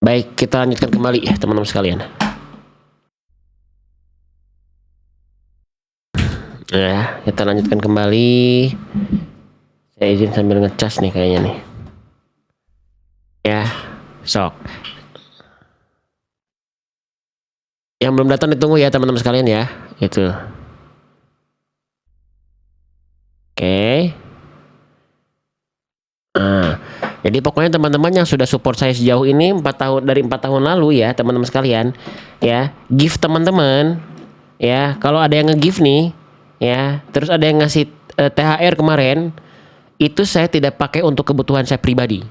Baik, kita lanjutkan kembali ya teman-teman sekalian. Ya, kita lanjutkan kembali. Saya izin sambil ngecas nih kayaknya nih. Ya, sok. Yang belum datang ditunggu ya teman-teman sekalian ya. Itu. Oke. Nah, jadi pokoknya teman-teman yang sudah support saya sejauh ini 4 tahun lalu ya teman-teman sekalian, ya give teman-teman, ya kalau ada yang nge-give nih, ya terus ada yang ngasih THR kemarin, itu saya tidak pakai untuk kebutuhan saya pribadi.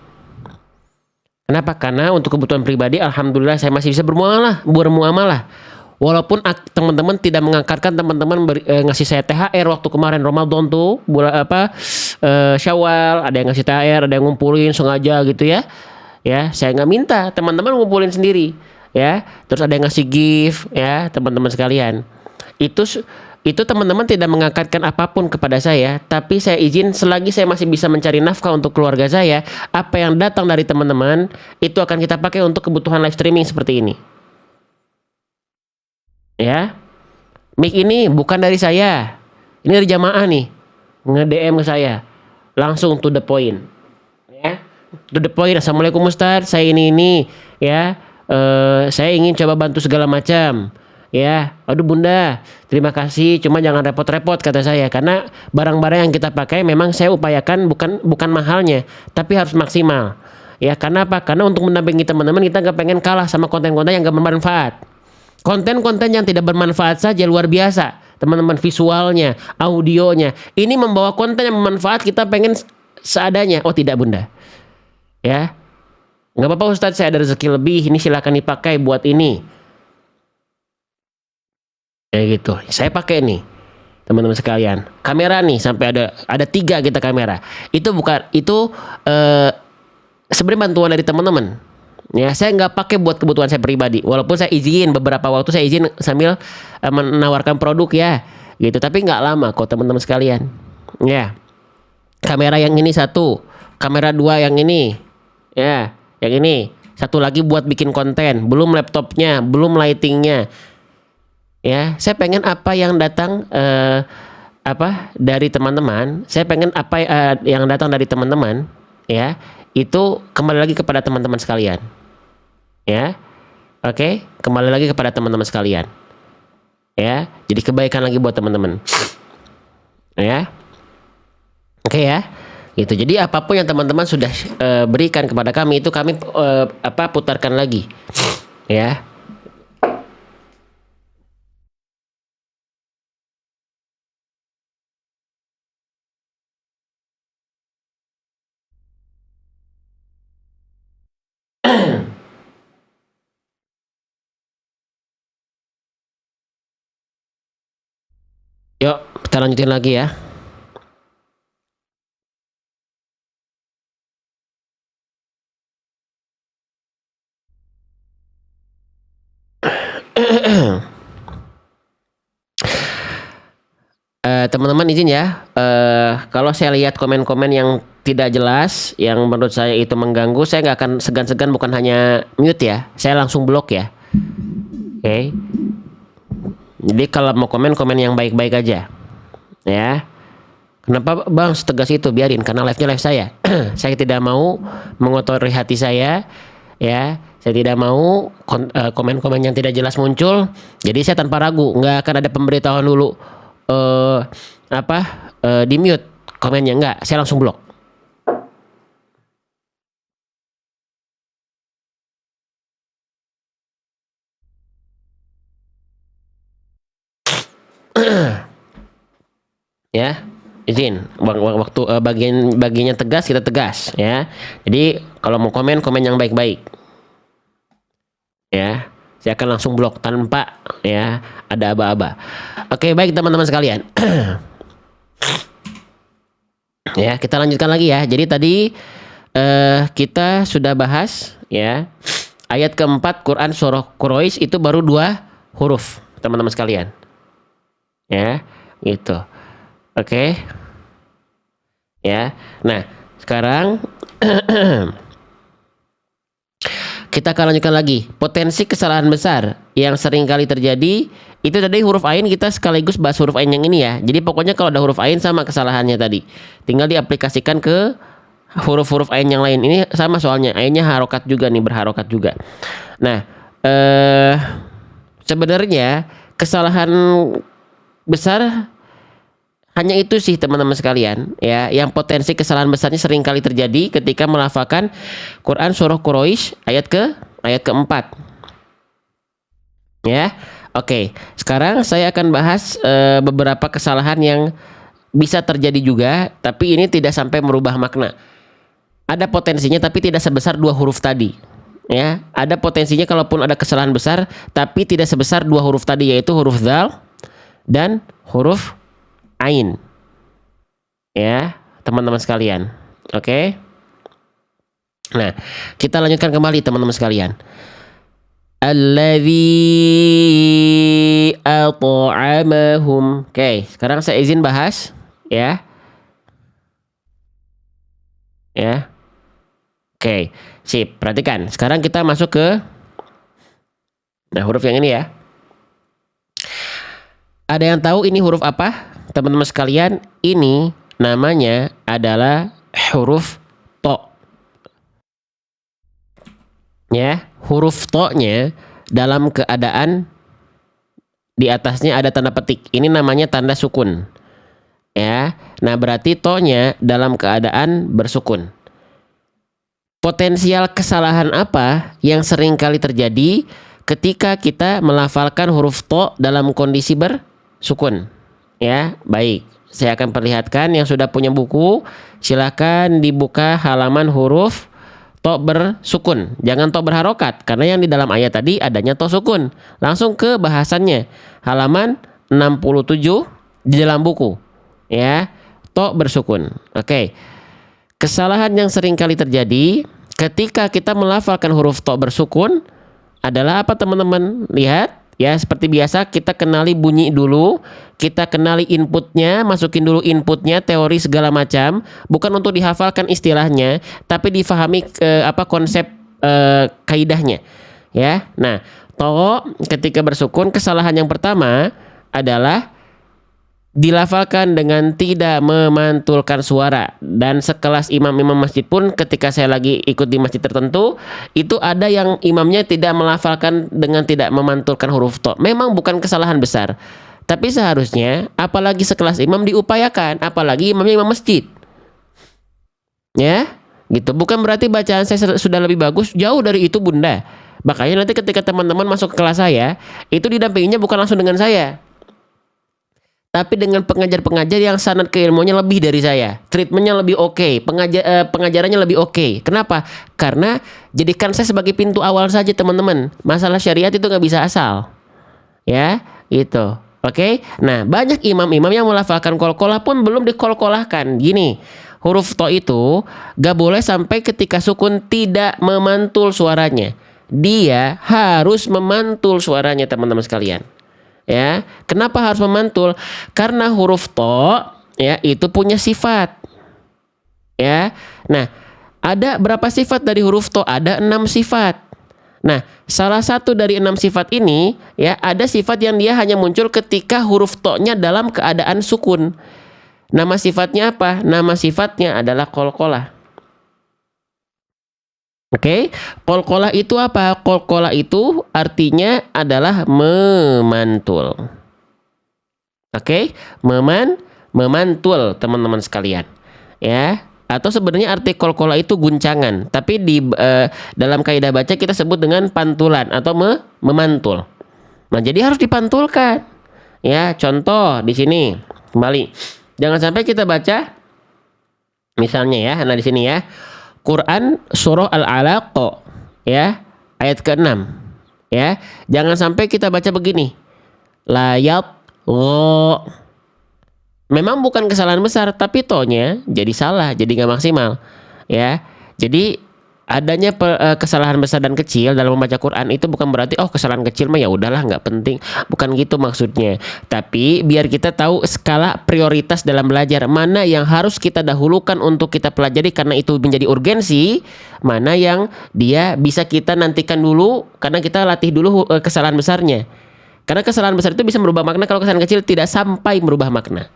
Kenapa? Karena untuk kebutuhan pribadi, alhamdulillah saya masih bisa bermuamalah. Walaupun teman-teman tidak mengangkatkan teman-teman ngasih saya THR waktu kemarin Ramadan tuh bulan apa Syawal, ada yang ngasih THR, ada yang ngumpulin sengaja gitu ya. Ya, saya nggak minta, teman-teman ngumpulin sendiri ya. Terus ada yang ngasih gift ya, teman-teman sekalian. Itu itu teman-teman tidak mengangkatkan apapun kepada saya, tapi saya izin selagi saya masih bisa mencari nafkah untuk keluarga saya, apa yang datang dari teman-teman itu akan kita pakai untuk kebutuhan live streaming seperti ini. Ya, mic ini bukan dari saya. Ini dari jamaah nih. Nge-DM ke saya. Langsung to the point. Ya. To the point. Assalamualaikum Ustaz, saya ini ya. Saya ingin coba bantu segala macam. Ya, aduh Bunda, terima kasih. Cuma jangan repot-repot kata saya, karena barang-barang yang kita pakai memang saya upayakan bukan mahalnya, tapi harus maksimal. Ya, karena apa? Karena untuk mendampingi teman-teman kita nggak pengen kalah sama konten-konten yang nggak bermanfaat. Konten-konten yang tidak bermanfaat saja luar biasa. Teman-teman, visualnya, audionya. Ini membawa konten yang bermanfaat, kita pengen seadanya. Oh tidak Bunda. Ya. Nggak apa-apa Ustadz, saya ada rezeki lebih. Ini silakan dipakai buat ini. Ya gitu. Saya pakai nih. Teman-teman sekalian. Kamera nih sampai ada 3 kita kamera. Itu bukan, itu sebenarnya bantuan dari teman-teman. Ya, saya nggak pakai buat kebutuhan saya pribadi. Walaupun saya izin beberapa waktu saya izin sambil menawarkan produk ya, gitu. Tapi nggak lama kok teman-teman sekalian. Ya, kamera yang ini satu, kamera 2 yang ini, ya, yang ini satu lagi buat bikin konten. Belum laptopnya, belum lightingnya. Ya, saya pengen apa yang datang apa dari teman-teman. Saya pengen apa yang datang dari teman-teman, ya, itu kembali lagi kepada teman-teman sekalian. Ya, oke, kembali lagi kepada teman-teman sekalian. Ya, jadi kebaikan lagi buat teman-teman. Ya, oke ya, gitu. Jadi apapun yang teman-teman sudah berikan kepada kami itu kami putarkan lagi. Ya. Yuk, kita lanjutin lagi ya. Teman-teman izin ya, kalau saya lihat komen-komen yang tidak jelas, yang menurut saya itu mengganggu, saya nggak akan segan-segan, bukan hanya mute ya, saya langsung blok ya. Oke. Jadi kalau mau komen yang baik-baik aja, ya. Kenapa Bang setegas itu? Biarin, karena live-nya live saya. Saya tidak mau mengotori hati saya, ya. Saya tidak mau komen-komen yang tidak jelas muncul. Jadi saya tanpa ragu, nggak akan ada pemberitahuan dulu. eh di mute komennya, nggak. Saya langsung blok. Ya, izin waktu bagiannya tegas, kita tegas ya. Jadi kalau mau komen yang baik-baik ya, saya akan langsung blok tanpa ya ada aba-aba. Oke, baik teman-teman sekalian. Ya, kita lanjutkan lagi ya. Jadi tadi kita sudah bahas ya, ayat keempat Quran surah Quraisy itu baru 2 huruf teman-teman sekalian ya, gitu. Oke. Ya. Nah, sekarang Kita akan lanjutkan lagi. Potensi kesalahan besar yang sering kali terjadi itu tadi huruf ain, kita sekaligus bahas huruf ain yang ini ya. Jadi pokoknya kalau ada huruf ain sama kesalahannya tadi. Tinggal diaplikasikan ke huruf-huruf ain yang lain. Ini sama soalnya. Ainnya harokat juga nih, berharokat juga. Nah, sebenarnya kesalahan besar hanya itu sih teman-teman sekalian ya, yang potensi kesalahan besarnya sering kali terjadi ketika melafalkan Quran surah Quraisy ayat keempat ya. Oke, sekarang saya akan bahas beberapa kesalahan yang bisa terjadi juga, tapi ini tidak sampai merubah makna. Ada potensinya tapi tidak sebesar dua huruf tadi ya. Ada potensinya kalaupun ada kesalahan besar tapi tidak sebesar dua huruf tadi, yaitu huruf dzal dan huruf ain ya teman-teman sekalian. Oke. Nah, kita lanjutkan kembali teman-teman sekalian. Alladzi at'amahum. Oke, sekarang saya izin bahas ya. Ya. Oke, sip. Perhatikan. Sekarang kita masuk ke huruf yang ini ya. Ada yang tahu ini huruf apa? Teman-teman sekalian, ini namanya adalah huruf to. Ya, huruf to-nya dalam keadaan di atasnya ada tanda petik. Ini namanya tanda sukun. Ya. Nah, berarti to-nya dalam keadaan bersukun. Potensial kesalahan apa yang sering kali terjadi ketika kita melafalkan huruf to dalam kondisi bersukun? Ya, baik. Saya akan perlihatkan. Yang sudah punya buku, silakan dibuka halaman huruf to bersukun. Jangan to berharokat, karena yang di dalam ayat tadi adanya to sukun. Langsung ke bahasannya. Halaman 67 di dalam buku. Ya, to bersukun. Oke. Kesalahan yang sering kali terjadi ketika kita melafalkan huruf to bersukun adalah apa teman-teman? Lihat. Ya, seperti biasa kita kenali bunyi dulu, kita kenali inputnya, masukin dulu inputnya, teori segala macam, bukan untuk dihafalkan istilahnya, tapi difahami konsep kaidahnya. Ya, nah, to ketika bersukun, kesalahan yang pertama adalah dilafalkan dengan tidak memantulkan suara. Dan sekelas imam-imam masjid pun ketika saya lagi ikut di masjid tertentu, itu ada yang imamnya tidak melafalkan dengan tidak memantulkan huruf to. Memang bukan kesalahan besar, tapi seharusnya apalagi sekelas imam diupayakan, apalagi imamnya imam masjid. Ya, gitu. Bukan berarti bacaan saya sudah lebih bagus, jauh dari itu Bunda. Makanya nanti ketika teman-teman masuk ke kelas saya, itu didampinginya bukan langsung dengan saya, tapi dengan pengajar-pengajar yang sanad keilmuannya lebih dari saya, treatmentnya lebih oke, pengajarannya lebih oke. Kenapa? Karena jadikan saya sebagai pintu awal saja teman-teman. Masalah syariat itu nggak bisa asal, ya itu. Oke. Nah, banyak imam-imam yang melafalkan qalqalah pun belum dikolkolahkan. Gini, huruf to itu gak boleh sampai ketika sukun tidak memantul suaranya. Dia harus memantul suaranya teman-teman sekalian. Ya, kenapa harus memantul? Karena huruf to ya itu punya sifat. Ya. Nah, ada berapa sifat dari huruf to? Ada 6 sifat. Nah, salah satu dari 6 sifat ini ya, ada sifat yang dia hanya muncul ketika huruf to-nya dalam keadaan sukun. Nama sifatnya apa? Nama sifatnya adalah qalqalah. Oke, qalqalah itu apa? Qalqalah itu artinya adalah memantul. Oke, memantul teman-teman sekalian. Ya, atau sebenarnya arti qalqalah itu guncangan, tapi di dalam kaidah baca kita sebut dengan pantulan atau memantul. Nah, jadi harus dipantulkan. Ya, contoh di sini kembali. Jangan sampai kita baca misalnya ya, nah di sini ya. Quran surah Al-Alaq ya, ayat ke-6 ya. Jangan sampai kita baca begini. Layat lo. Memang bukan kesalahan besar, tapi to-nya jadi salah, jadi nggak maksimal ya. Jadi adanya kesalahan besar dan kecil dalam membaca Quran itu bukan berarti oh kesalahan kecil mah ya udahlah nggak penting, bukan gitu maksudnya. Tapi biar kita tahu skala prioritas dalam belajar, mana yang harus kita dahulukan untuk kita pelajari karena itu menjadi urgensi, mana yang dia bisa kita nantikan dulu karena kita latih dulu kesalahan besarnya. Karena kesalahan besar itu bisa merubah makna, kalau kesalahan kecil tidak sampai merubah makna.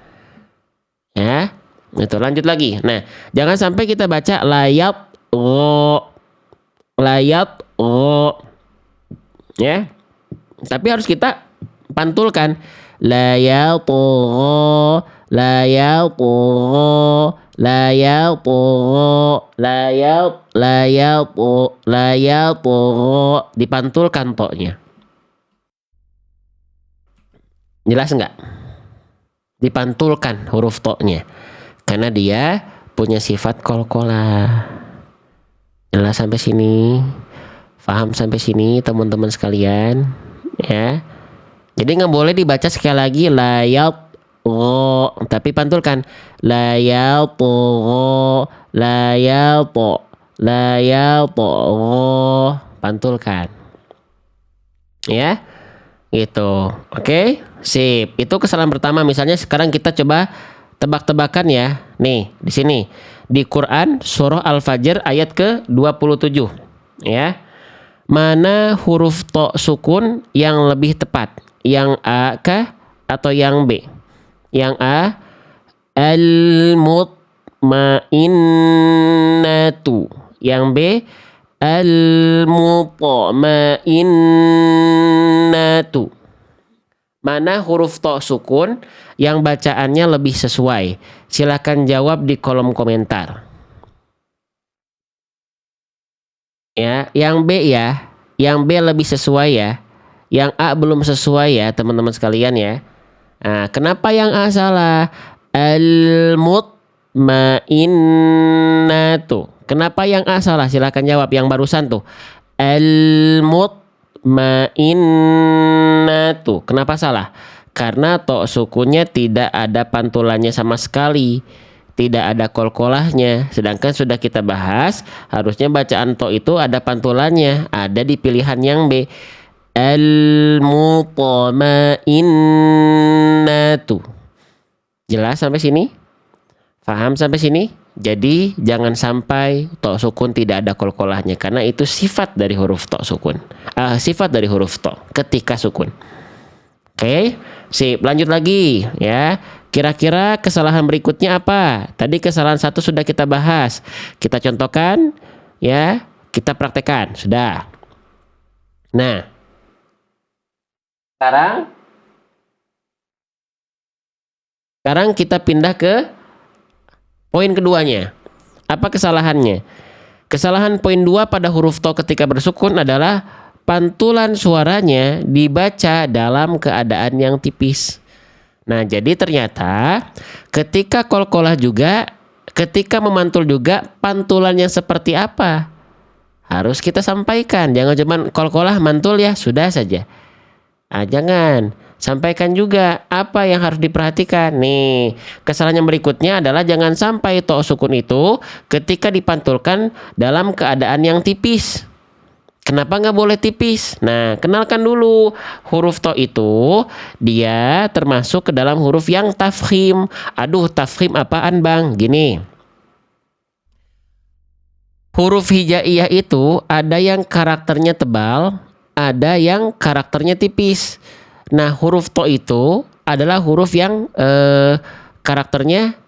Ya, itu lanjut lagi. Nah, jangan sampai kita baca layat ya, tapi harus kita pantulkan layat dipantulkan toknya. Jelas nggak? Dipantulkan huruf toknya karena dia punya sifat qalqalah. Jelas sampai sini? Paham sampai sini teman-teman sekalian? Ya. Jadi nggak boleh dibaca sekali lagi layat tapi pantulkan layat pantulkan. Ya. Gitu. Oke? Sip. Itu kesalahan pertama. Misalnya sekarang kita coba tebak-tebakan ya. Nih, di sini. Di Quran surah Al-Fajr ayat ke-27 ya. Mana huruf to sukun yang lebih tepat? Yang A kah atau yang B? Yang A al-mutmainnatu. Yang B al-mutmainnatu. Mana huruf to sukun yang bacaannya lebih sesuai? Silakan jawab di kolom komentar. Ya, yang B ya. Yang B lebih sesuai ya. Yang A belum sesuai ya, teman-teman sekalian ya. Nah, kenapa yang A salah? Al-mutmainnatu. Kenapa yang A salah? Silakan jawab yang barusan tuh. Al-mutmainnatu. Kenapa salah? Karena to sukunnya tidak ada pantulannya sama sekali. Tidak ada qalqalahnya. Sedangkan sudah kita bahas, harusnya bacaan to itu ada pantulannya. Ada di pilihan yang B. Al-mutmainnatu. Jelas sampai sini? Paham sampai sini? Jadi jangan sampai to sukun tidak ada qalqalahnya karena itu sifat dari huruf to sukun. Sifat dari huruf to ketika sukun. Oke, sip. Lanjut lagi ya. Kira-kira kesalahan berikutnya apa? Tadi kesalahan satu sudah kita bahas. Kita contohkan ya, kita praktekkan. Sudah. Nah, sekarang kita pindah ke poin keduanya. Apa kesalahannya? Kesalahan poin 2 pada huruf to ketika bersukun adalah pantulan suaranya dibaca dalam keadaan yang tipis. Nah, jadi ternyata ketika qalqalah juga, ketika memantul juga, pantulannya seperti apa? Harus kita sampaikan. Jangan cuma qalqalah mantul ya, sudah saja. Jangan. Sampaikan juga apa yang harus diperhatikan. Nih, kesalahan yang berikutnya adalah jangan sampai to sukun itu ketika dipantulkan dalam keadaan yang tipis. Kenapa nggak boleh tipis? Nah, kenalkan dulu huruf to itu dia termasuk ke dalam huruf yang tafkhim. Aduh, tafkhim apaan bang? Gini, huruf hijaiyah itu ada yang karakternya tebal, ada yang karakternya tipis. Nah, huruf to itu adalah huruf yang karakternya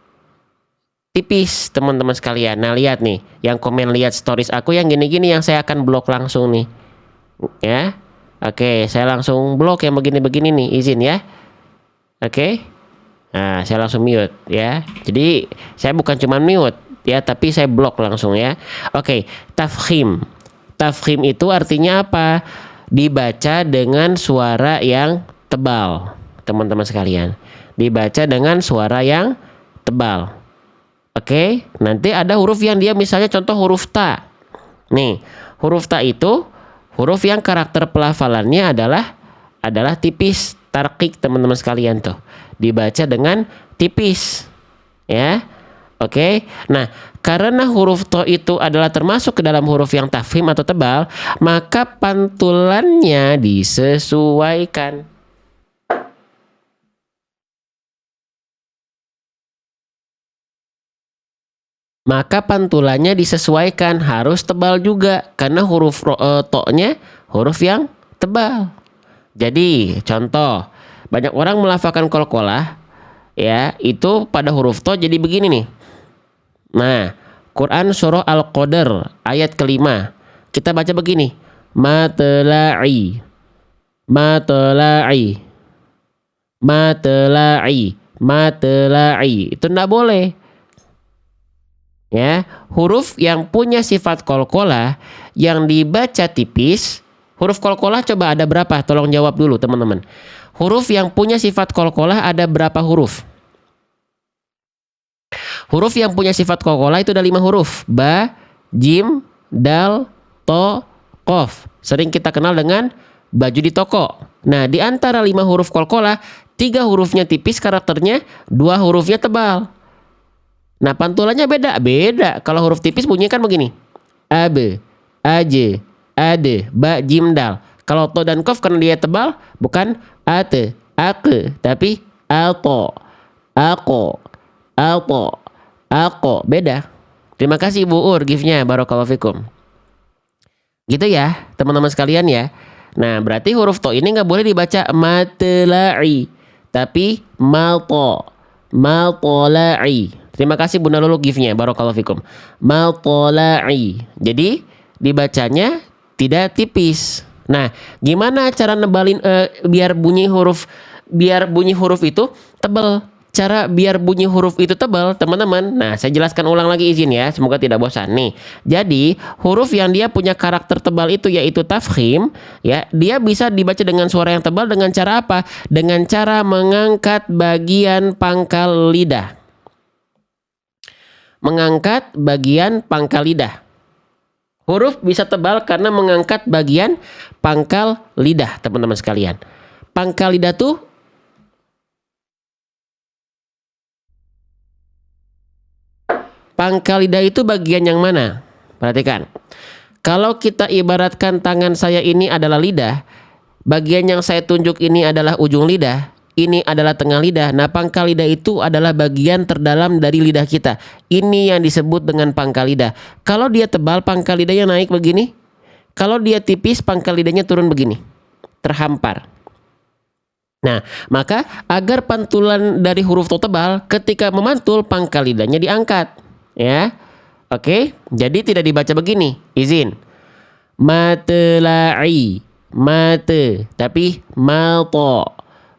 tipis, teman-teman sekalian. Nah, lihat nih, yang komen lihat stories aku yang gini-gini yang saya akan blok langsung nih. Ya. Oke, saya langsung blok yang begini-begini nih, izin ya. Oke. Nah, saya langsung mute ya. Jadi, saya bukan cuma mute ya, tapi saya blok langsung ya. Oke, tafkhim. Tafkhim itu artinya apa? Dibaca dengan suara yang tebal, teman-teman sekalian. Dibaca dengan suara yang tebal. Oke, nanti ada huruf yang dia misalnya contoh huruf ta. Nih, huruf ta itu huruf yang karakter pelafalannya adalah tipis, tarqiq, teman-teman sekalian tuh. Dibaca dengan tipis. Ya. Oke. Nah, karena huruf to itu adalah termasuk ke dalam huruf yang tafkhim atau tebal, maka pantulannya disesuaikan. Maka pantulannya disesuaikan, harus tebal juga karena huruf to-nya huruf yang tebal. Jadi, contoh, banyak orang melafalkan qalqalah ya, itu pada huruf to jadi begini nih. Nah, Quran surah Al-Qadr ayat kelima. Kita baca begini. Matla'i. Matla'i. Matla'i. Matla'i. Itu enggak boleh. Ya, huruf yang punya sifat qalqalah yang dibaca tipis, huruf qalqalah coba ada berapa? Tolong jawab dulu teman-teman. Huruf yang punya sifat qalqalah ada berapa huruf? Huruf yang punya sifat qalqalah itu ada 5 huruf. Ba, jim, dal, to, qaf. Sering kita kenal dengan baju di toko. Nah, di antara 5 huruf qalqalah, 3 hurufnya tipis karakternya, 2 hurufnya tebal. Nah, pantulannya beda. Kalau huruf tipis bunyinya kan begini. Ab, aj, ade, ba, jim, dal. Kalau to dan qaf karena dia tebal, bukan ate, ake, tapi alto, ako, alto, ako. Beda. Terima kasih Bu Ur gift-nya, barakallahu fikum. Gitu ya, teman-teman sekalian ya. Nah, berarti huruf to ini nggak boleh dibaca matla'i, tapi malto, maltola'i. Terima kasih Bunda Lulu gift-nya, barakallahu fikum. Maltola'i. Jadi dibacanya tidak tipis. Nah, gimana cara nebalin biar bunyi huruf itu tebal? Cara biar bunyi huruf itu tebal, teman-teman. Nah, saya jelaskan ulang lagi izin ya, semoga tidak bosan nih. Jadi, huruf yang dia punya karakter tebal itu yaitu tafkhim, ya, dia bisa dibaca dengan suara yang tebal dengan cara apa? Dengan cara mengangkat bagian pangkal lidah. Mengangkat bagian pangkal lidah. Huruf bisa tebal karena mengangkat bagian pangkal lidah, teman-teman sekalian. Pangkal lidah tuh pangkal lidah itu bagian yang mana? Perhatikan. Kalau kita ibaratkan tangan saya ini adalah lidah, bagian yang saya tunjuk ini adalah ujung lidah, ini adalah tengah lidah. Nah, pangkal lidah itu adalah bagian terdalam dari lidah kita. Ini yang disebut dengan pangkal lidah. Kalau dia tebal, pangkal lidahnya naik begini. Kalau dia tipis, pangkal lidahnya turun begini. Terhampar. Nah, maka agar pantulan dari huruf to tebal, ketika memantul, pangkal lidahnya diangkat. Ya, oke. Jadi tidak dibaca begini. Izin. Matla'i. Mate. Tapi malto.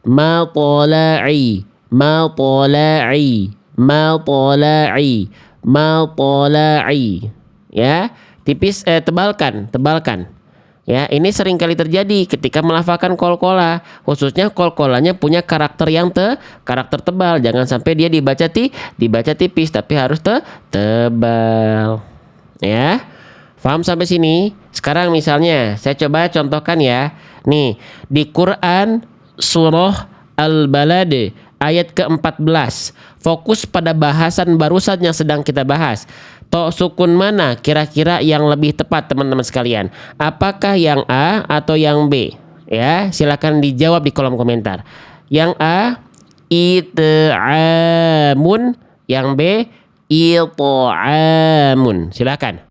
Matla'i, matla'i, matla'i, matla'i. Ya, tipis tebalkan. Ya, ini sering kali terjadi ketika melafalkan qalqalah, khususnya qalqalahnya punya karakter yang karakter tebal. Jangan sampai dia dibaca tipis, tapi harus tebal. Ya. Paham sampai sini? Sekarang misalnya saya coba contohkan ya. Nih, di Quran surah Al-Balad ayat ke-14. Fokus pada bahasan barusan yang sedang kita bahas. To sukun mana kira-kira yang lebih tepat teman-teman sekalian? Apakah yang A atau yang B? Ya, silakan dijawab di kolom komentar. Yang A it'amun, yang B it'amun. Silakan.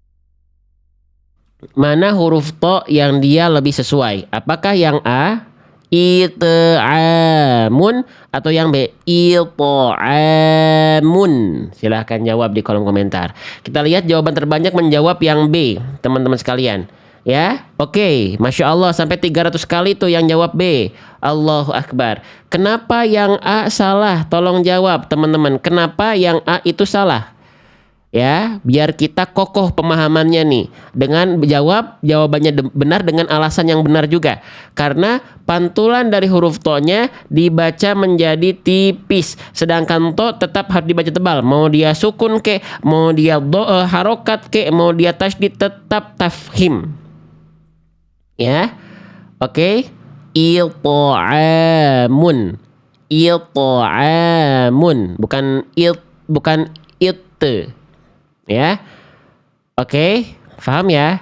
Mana huruf to yang dia lebih sesuai? Apakah yang A it'amun atau yang B it'amun? Silahkan jawab di kolom komentar. Kita lihat jawaban terbanyak menjawab yang B, teman-teman sekalian. Ya, oke, Masya Allah sampai 300 kali tuh yang jawab B. Allahu Akbar. Kenapa yang A salah? Tolong jawab teman-teman. Kenapa yang A itu salah? Ya, biar kita kokoh pemahamannya nih dengan jawabannya benar dengan alasan yang benar juga. Karena pantulan dari huruf to-nya dibaca menjadi tipis, sedangkan to tetap harus dibaca tebal. Mau dia sukun ke, mau dia harokat ke, mau dia tasydid, tetap tafkhim. Ya. Oke. Ilta'amun. Ilta'amun, bukan te. Ya. Oke, paham ya?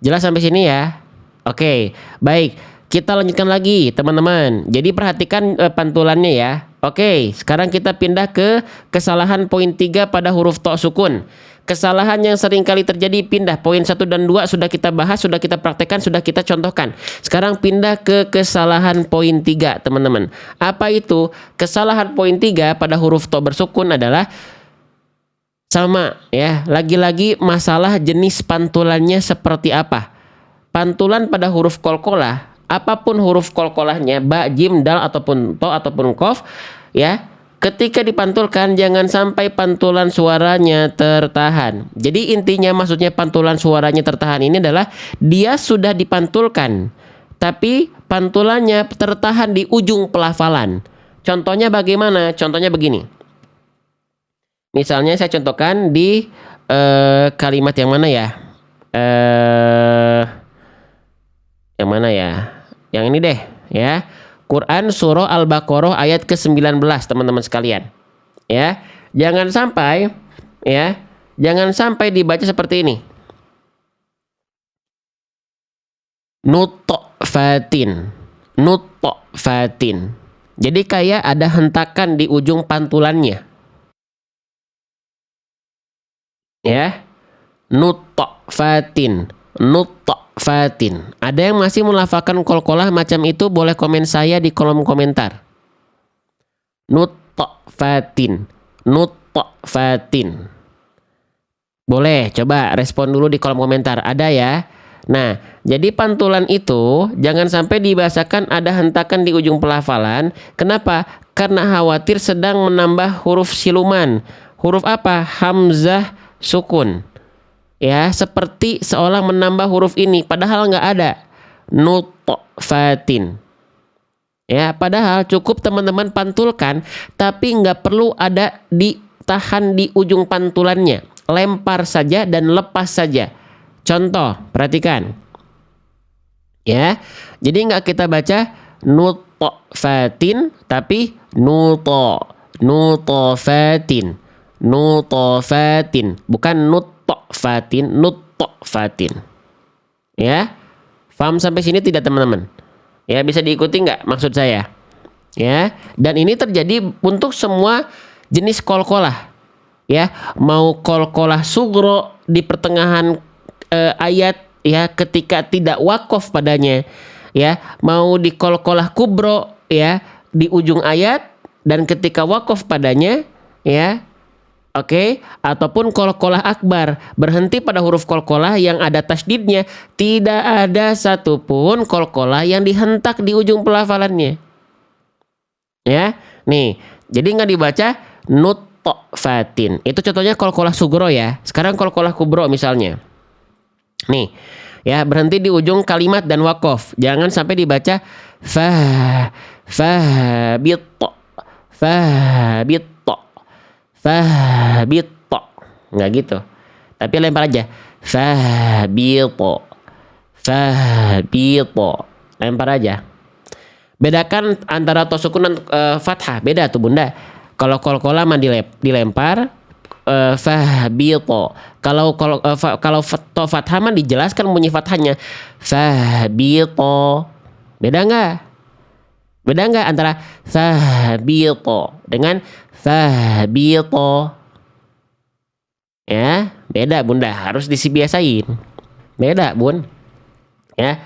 Jelas sampai sini ya? Oke, baik. Kita lanjutkan lagi, teman-teman. Jadi perhatikan pantulannya ya. Oke, sekarang kita pindah ke kesalahan poin 3 pada huruf to sukun. Kesalahan yang sering kali terjadi, pindah. Poin 1 dan 2 sudah kita bahas, sudah kita praktekkan, sudah kita contohkan. Sekarang pindah ke kesalahan poin 3, teman-teman. Apa itu? Kesalahan poin 3 pada huruf to bersukun adalah sama ya, lagi-lagi masalah jenis pantulannya seperti apa. Pantulan pada huruf qalqalah, apapun huruf qalqalahnya, ba, jim, dal ataupun to ataupun qaf ya, ketika dipantulkan jangan sampai pantulan suaranya tertahan. Jadi intinya maksudnya pantulan suaranya tertahan ini adalah dia sudah dipantulkan tapi pantulannya tertahan di ujung pelafalan. Contohnya bagaimana? Contohnya begini. Misalnya saya contohkan di kalimat yang mana ya? Yang mana ya? Yang ini deh ya. Quran surah Al-Baqarah ayat ke-19, teman-teman sekalian. Ya. Jangan sampai dibaca seperti ini. Nutfatin. Jadi kayak ada hentakan di ujung pantulannya. Ya, nutfatin. Ada yang masih melafalkan qalqalah macam itu, boleh komen saya di kolom komentar. Nutfatin. Boleh coba respon dulu di kolom komentar, ada ya. Nah, jadi pantulan itu jangan sampai dibahasakan ada hentakan di ujung pelafalan. Kenapa? Karena khawatir sedang menambah huruf siluman. Huruf apa? Hamzah sukun. Ya, seperti seolah menambah huruf ini padahal nggak ada. Nutfatin. Ya, padahal cukup teman-teman pantulkan tapi nggak perlu ada ditahan di ujung pantulannya. Lempar saja dan lepas saja. Contoh, perhatikan. Ya. Jadi nggak kita baca nutfatin tapi nutofatin. Bukan nutfatin. Ya, paham sampai sini tidak teman-teman? Ya, bisa diikuti nggak maksud saya? Ya, dan ini terjadi untuk semua jenis qalqalah. Ya, mau qalqalah sugro di pertengahan ayat ya, ketika tidak waqaf padanya. Ya, mau di qalqalah kubro ya di ujung ayat dan ketika waqaf padanya ya. Oke, ataupun qalqalah akbar, berhenti pada huruf qalqalah yang ada tasdidnya, tidak ada satupun qalqalah yang dihentak di ujung pelafalannya. Ya, nih, jadi nggak dibaca nutfatin. Itu contohnya qalqalah sugro ya. Sekarang qalqalah kubro misalnya. Nih, ya berhenti di ujung kalimat dan waqaf. Jangan sampai dibaca fahbito, nggak gitu, tapi lempar aja fahbito, lempar aja. Bedakan antara to sukun dan fathah, beda tuh bunda. Kalau qalqalah mah dilempar fahbito. Kalau to fathah mah dijelaskan bunyi fathahnya fahbito. Beda nggak antara fahbito dengan fahbito? Ya, beda bunda, harus dibiasain. Beda bun. Ya,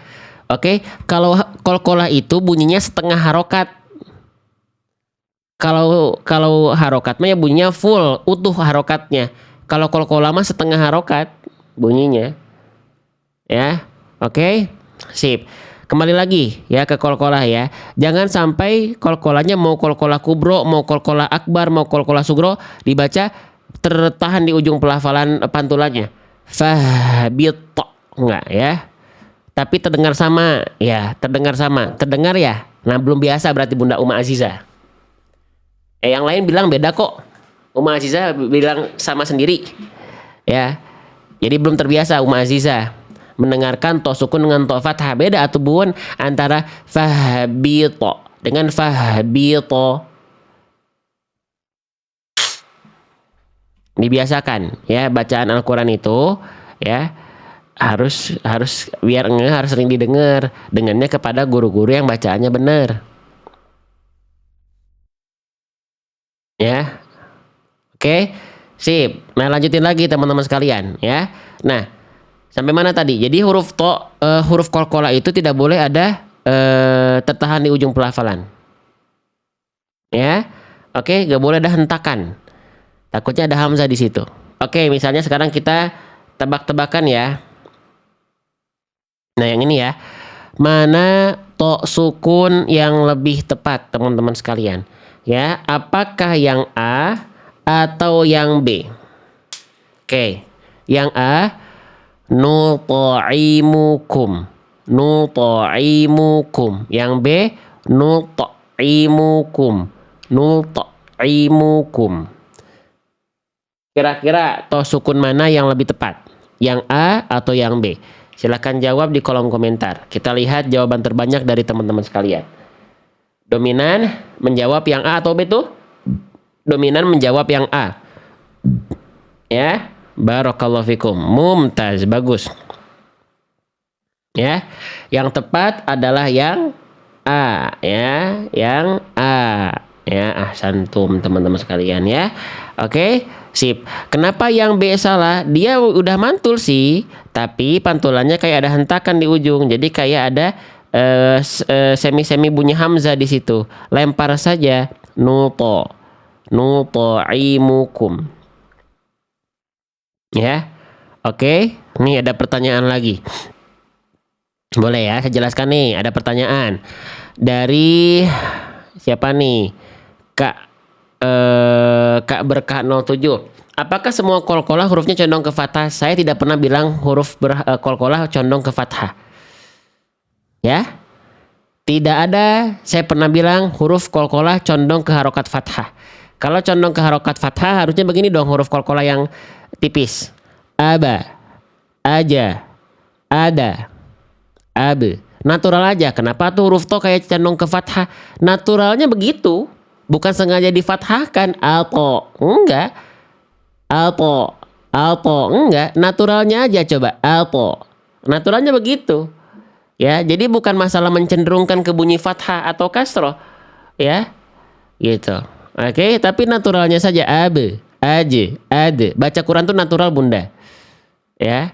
oke. Kalau qalqalah itu bunyinya setengah harokat. Kalau harokatnya ya bunyinya full, utuh harokatnya. Kalau qalqalah mah setengah harokat bunyinya. Ya, oke. Sip. Kembali lagi ya ke qalqalah ya. Jangan sampai qalqalahnya mau qalqalah kubro, mau qalqalah akbar, mau qalqalah sugro dibaca tertahan di ujung pelafalan pantulannya. Fahbito, enggak ya. Tapi terdengar sama ya, terdengar ya. Nah, belum biasa berarti Bunda Uma Aziza. Yang lain bilang beda kok. Uma Aziza bilang sama sendiri. Ya. Jadi belum terbiasa Uma Aziza mendengarkan to sukun dengan to fathah. Beda atuh bun antara fahbito dengan fahbito. Dibiasakan ya bacaan Al-Qur'an itu ya harus biar harus sering didengar dengannya kepada guru-guru yang bacaannya benar ya. Oke, sip. Nah, lanjutin lagi teman-teman sekalian ya. Nah, sampai mana tadi? Jadi huruf qalqalah itu tidak boleh ada tertahan di ujung pelafalan. Ya. Oke, gak boleh ada hentakan. Takutnya ada hamzah di situ. Oke, misalnya sekarang kita tebak-tebakan ya. Nah, yang ini ya. Mana to sukun yang lebih tepat, teman-teman sekalian? Ya, apakah yang A atau yang B? Oke, yang A nut'imukum. Nut'imukum. Yang B nut'imukum. Nut'imukum. Kira-kira to sukun mana yang lebih tepat? Yang A atau yang B? Silahkan jawab di kolom komentar. Kita lihat jawaban terbanyak dari teman-teman sekalian. Dominan menjawab yang A atau B tuh? Dominan menjawab yang A. Ya, barakallahu fikum. Mumtaz, bagus. Ya, yang tepat adalah yang A, ya, yang A. Ya, ahsantum teman-teman sekalian ya. Oke, sip. Kenapa yang B salah? Dia udah mantul sih, tapi pantulannya kayak ada hentakan di ujung. Jadi kayak ada semi-semi bunyi hamzah di situ. Lempar saja nut'imukum. Ya. Oke, nih ada pertanyaan lagi. Boleh ya, saya jelaskan nih, ada pertanyaan. Dari siapa nih? Kak Berkah 07. Apakah semua qalqalah hurufnya condong ke fathah? Saya tidak pernah bilang huruf qalqalah condong ke fathah. Ya. Tidak ada saya pernah bilang huruf qalqalah condong ke harokat fathah. Kalau condong ke harokat fathah harusnya begini dong huruf qalqalah yang tipis. Aba, aja, ada, abe. Natural aja. Kenapa tuh huruf to kayak condong ke fathah? Naturalnya begitu. Bukan sengaja difathahkan. Alto. Enggak. Alto. Enggak. Naturalnya aja coba. Alto. Naturalnya begitu. Ya, jadi bukan masalah mencenderungkan ke bunyi fathah atau kasroh. Ya. Gitu. Oke, tapi naturalnya saja. Abe, aje, ade. Baca Quran tuh natural bunda. Ya.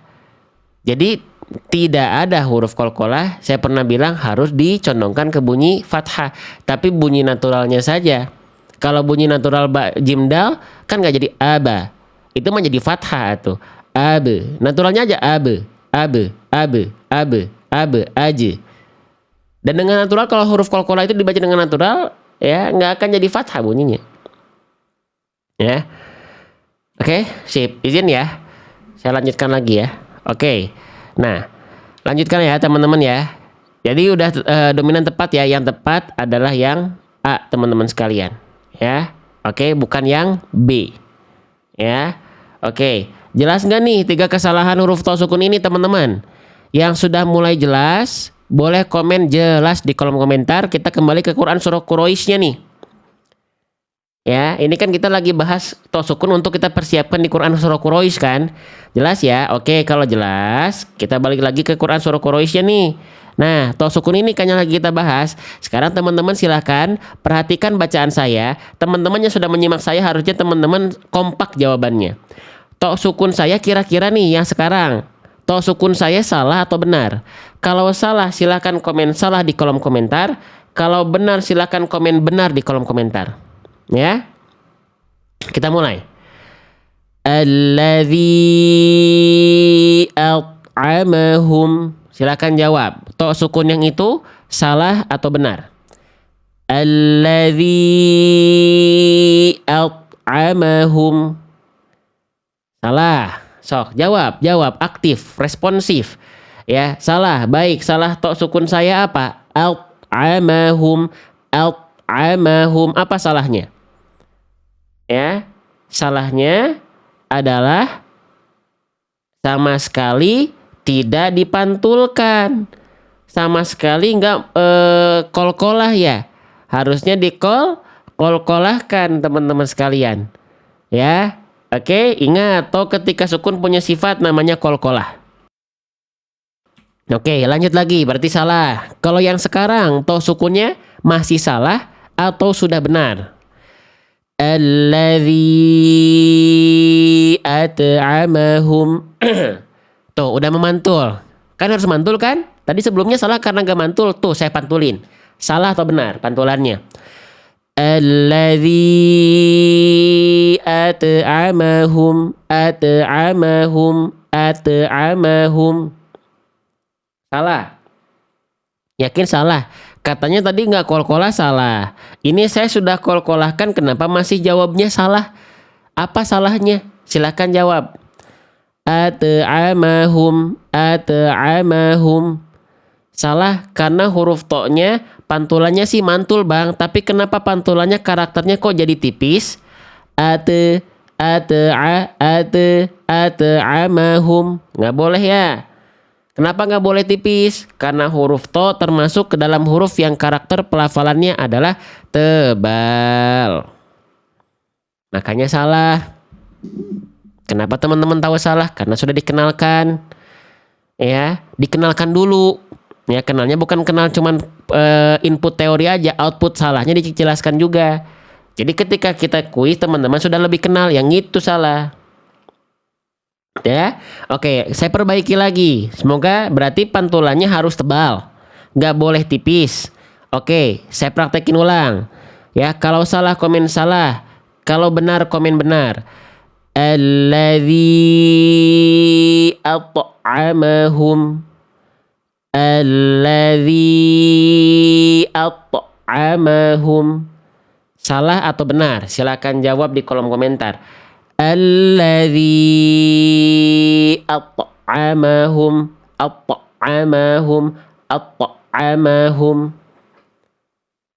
Jadi tidak ada huruf qalqalah saya pernah bilang harus dicondongkan ke bunyi fathah, tapi bunyi naturalnya saja. Kalau bunyi natural jim dal kan nggak jadi aba, itu menjadi fathah tuh. Abe, naturalnya aja abe, aje. Dan dengan natural kalau huruf qalqalah itu dibaca dengan natural ya nggak akan jadi fathah bunyinya. Ya, oke, sip, izin ya, saya lanjutkan lagi ya. Oke. Nah, lanjutkan ya teman-teman ya. Jadi udah dominan tepat ya. Yang tepat adalah yang A teman-teman sekalian. Ya, oke, bukan yang B. Ya, oke. Jelas nggak nih 3 kesalahan huruf to sukun ini teman-teman? Yang sudah mulai jelas, boleh komen jelas di kolom komentar. Kita kembali ke Quran surah Quraisy-nya nih. Ya, ini kan kita lagi bahas to sukun untuk kita persiapkan di Quran surah Quraisy kan. Jelas ya? Oke, kalau jelas, kita balik lagi ke Quran surah Quraisy nih. Nah, to sukun ini kan yang lagi kita bahas. Sekarang teman-teman silahkan perhatikan bacaan saya. Teman-teman yang sudah menyimak saya harusnya teman-teman kompak jawabannya. To sukun saya kira-kira nih yang sekarang. To sukun saya salah atau benar? Kalau salah silahkan komen salah di kolom komentar. Kalau benar silahkan komen benar di kolom komentar. Ya, kita mulai. Alladzi at'amahum. Silakan jawab. To sukun yang itu salah atau benar? Alladzi at'amahum. Salah. Sok, jawab aktif, responsif. Ya, salah. Baik, salah to sukun saya apa? At'amahum. Apa salahnya? Ya, salahnya adalah sama sekali tidak dipantulkan, sama sekali nggak qalqalah ya, harusnya qalqalahkan teman-teman sekalian. Ya, Oke, ingat to ketika sukun punya sifat namanya qalqalah. Oke, lanjut lagi, berarti salah. Kalau yang sekarang to sukunnya masih salah atau sudah benar? Alladzi at'amahum. Tuh, udah memantul. Kan harus mantul kan? Tadi sebelumnya salah karena nggak mantul. Tuh, saya pantulin. Salah atau benar pantulannya? Alladzi at'amahum. Salah. Yakin salah. Katanya tadi nggak kol-kolah salah. Ini saya sudah kol-kolahkan, kenapa masih jawabnya salah? Apa salahnya? Silakan jawab. At'amahum. Salah karena huruf to-nya pantulannya sih mantul bang. Tapi kenapa pantulannya karakternya kok jadi tipis? At'amahum. Nggak boleh ya. Kenapa nggak boleh tipis? Karena huruf to termasuk ke dalam huruf yang karakter pelafalannya adalah tebal. Makanya salah. Kenapa teman-teman tahu salah? Karena sudah dikenalkan. Ya, dikenalkan dulu. Ya, kenalnya bukan kenal cuman input teori aja, output salahnya dijelaskan juga. Jadi ketika kita kuis teman-teman sudah lebih kenal yang itu salah. Ya, oke, saya perbaiki lagi. Semoga berarti pantulannya harus tebal, nggak boleh tipis. Oke, saya praktekin ulang. Ya, kalau salah komen salah, kalau benar komen benar. Alladzi at'amahum. Alladzi at'amahum. Salah atau benar? Silakan jawab di kolom komentar. Alladzi at'amahum.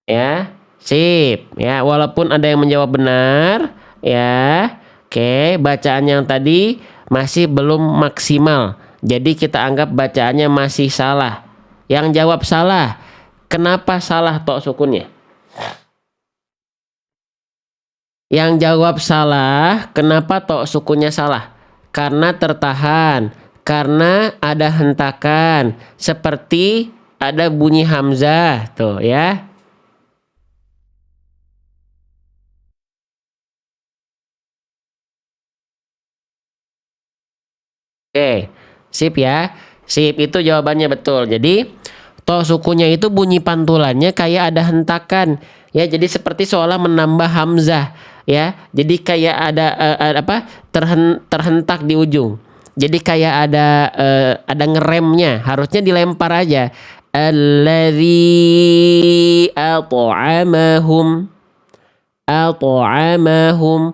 Ya, sip. Ya, walaupun ada yang menjawab benar, ya. Oke, bacaan yang tadi masih belum maksimal. Jadi kita anggap bacaannya masih salah. Yang jawab salah. Kenapa salah tok sukunnya? Yang jawab salah, kenapa tok sukunnya salah? Karena tertahan, karena ada hentakan, seperti ada bunyi hamzah, tuh ya. Oke, sip ya. Sip, itu jawabannya betul. Jadi, to sukunya itu bunyi pantulannya kayak ada hentakan. Ya, jadi seperti seolah menambah hamzah. Ya, jadi kayak ada terhentak di ujung. Jadi kayak ada ngeremnya. Harusnya dilempar aja. Alladzi at'amahum. At'amahum,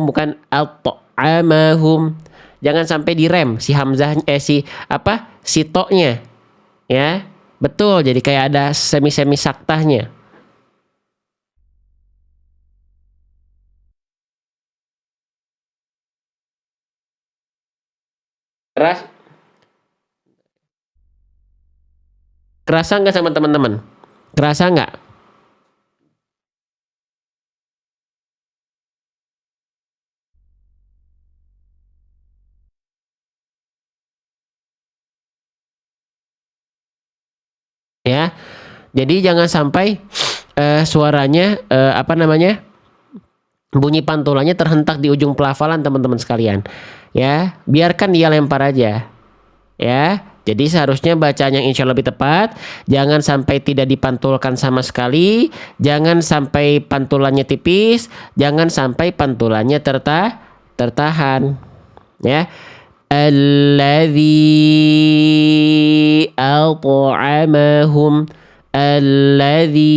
bukan at'amahum. Jangan sampai direm si hamzah si to-nya ya. Betul, jadi kayak ada semi-semi saktahnya. Keras Kerasa nggak sama teman-teman? Kerasa nggak? Ya. Jadi jangan sampai suaranya bunyi pantulannya terhentak di ujung pelafalan teman-teman sekalian. Ya, biarkan dia lempar aja. Ya. Jadi seharusnya bacaan yang insya Allah lebih tepat. Jangan sampai tidak dipantulkan sama sekali. Jangan sampai pantulannya tipis. Jangan sampai pantulannya tertahan. Ya. Alladzi at'amahum. Alladzi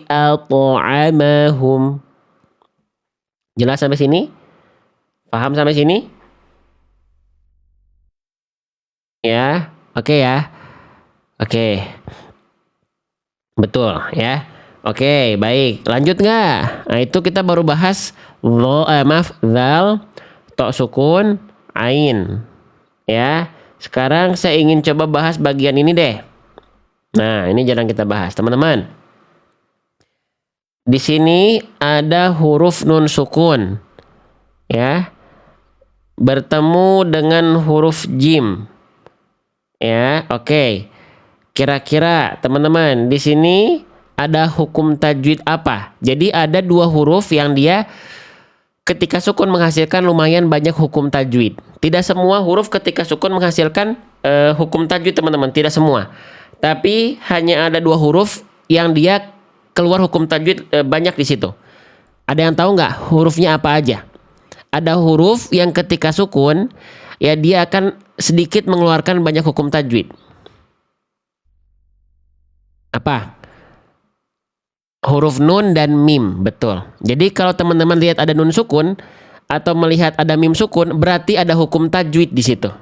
at'amahum. Jelas sampai sini? Paham sampai sini? Ya, oke ya. Oke. Betul ya. Oke, baik. Lanjut nggak? Nah, itu kita baru bahas zal, to sukun, ain. Ya. Sekarang saya ingin coba bahas bagian ini deh. Nah, ini jarang kita bahas, teman-teman. di sini ada huruf nun sukun, ya, bertemu dengan huruf jim, ya. Oke. Kira-kira teman-teman di sini ada hukum tajwid apa? Jadi ada dua huruf yang dia ketika sukun menghasilkan lumayan banyak hukum tajwid. Tidak semua huruf ketika sukun menghasilkan hukum tajwid, teman-teman. Tidak semua. Tapi hanya ada dua huruf yang dia keluar hukum tajwid banyak di situ. Ada yang tahu nggak hurufnya apa aja? Ada huruf yang ketika sukun, ya dia akan sedikit mengeluarkan banyak hukum tajwid. Apa? Huruf nun dan mim, betul. Jadi kalau teman-teman lihat ada nun sukun atau melihat ada mim sukun, berarti ada hukum tajwid di situ.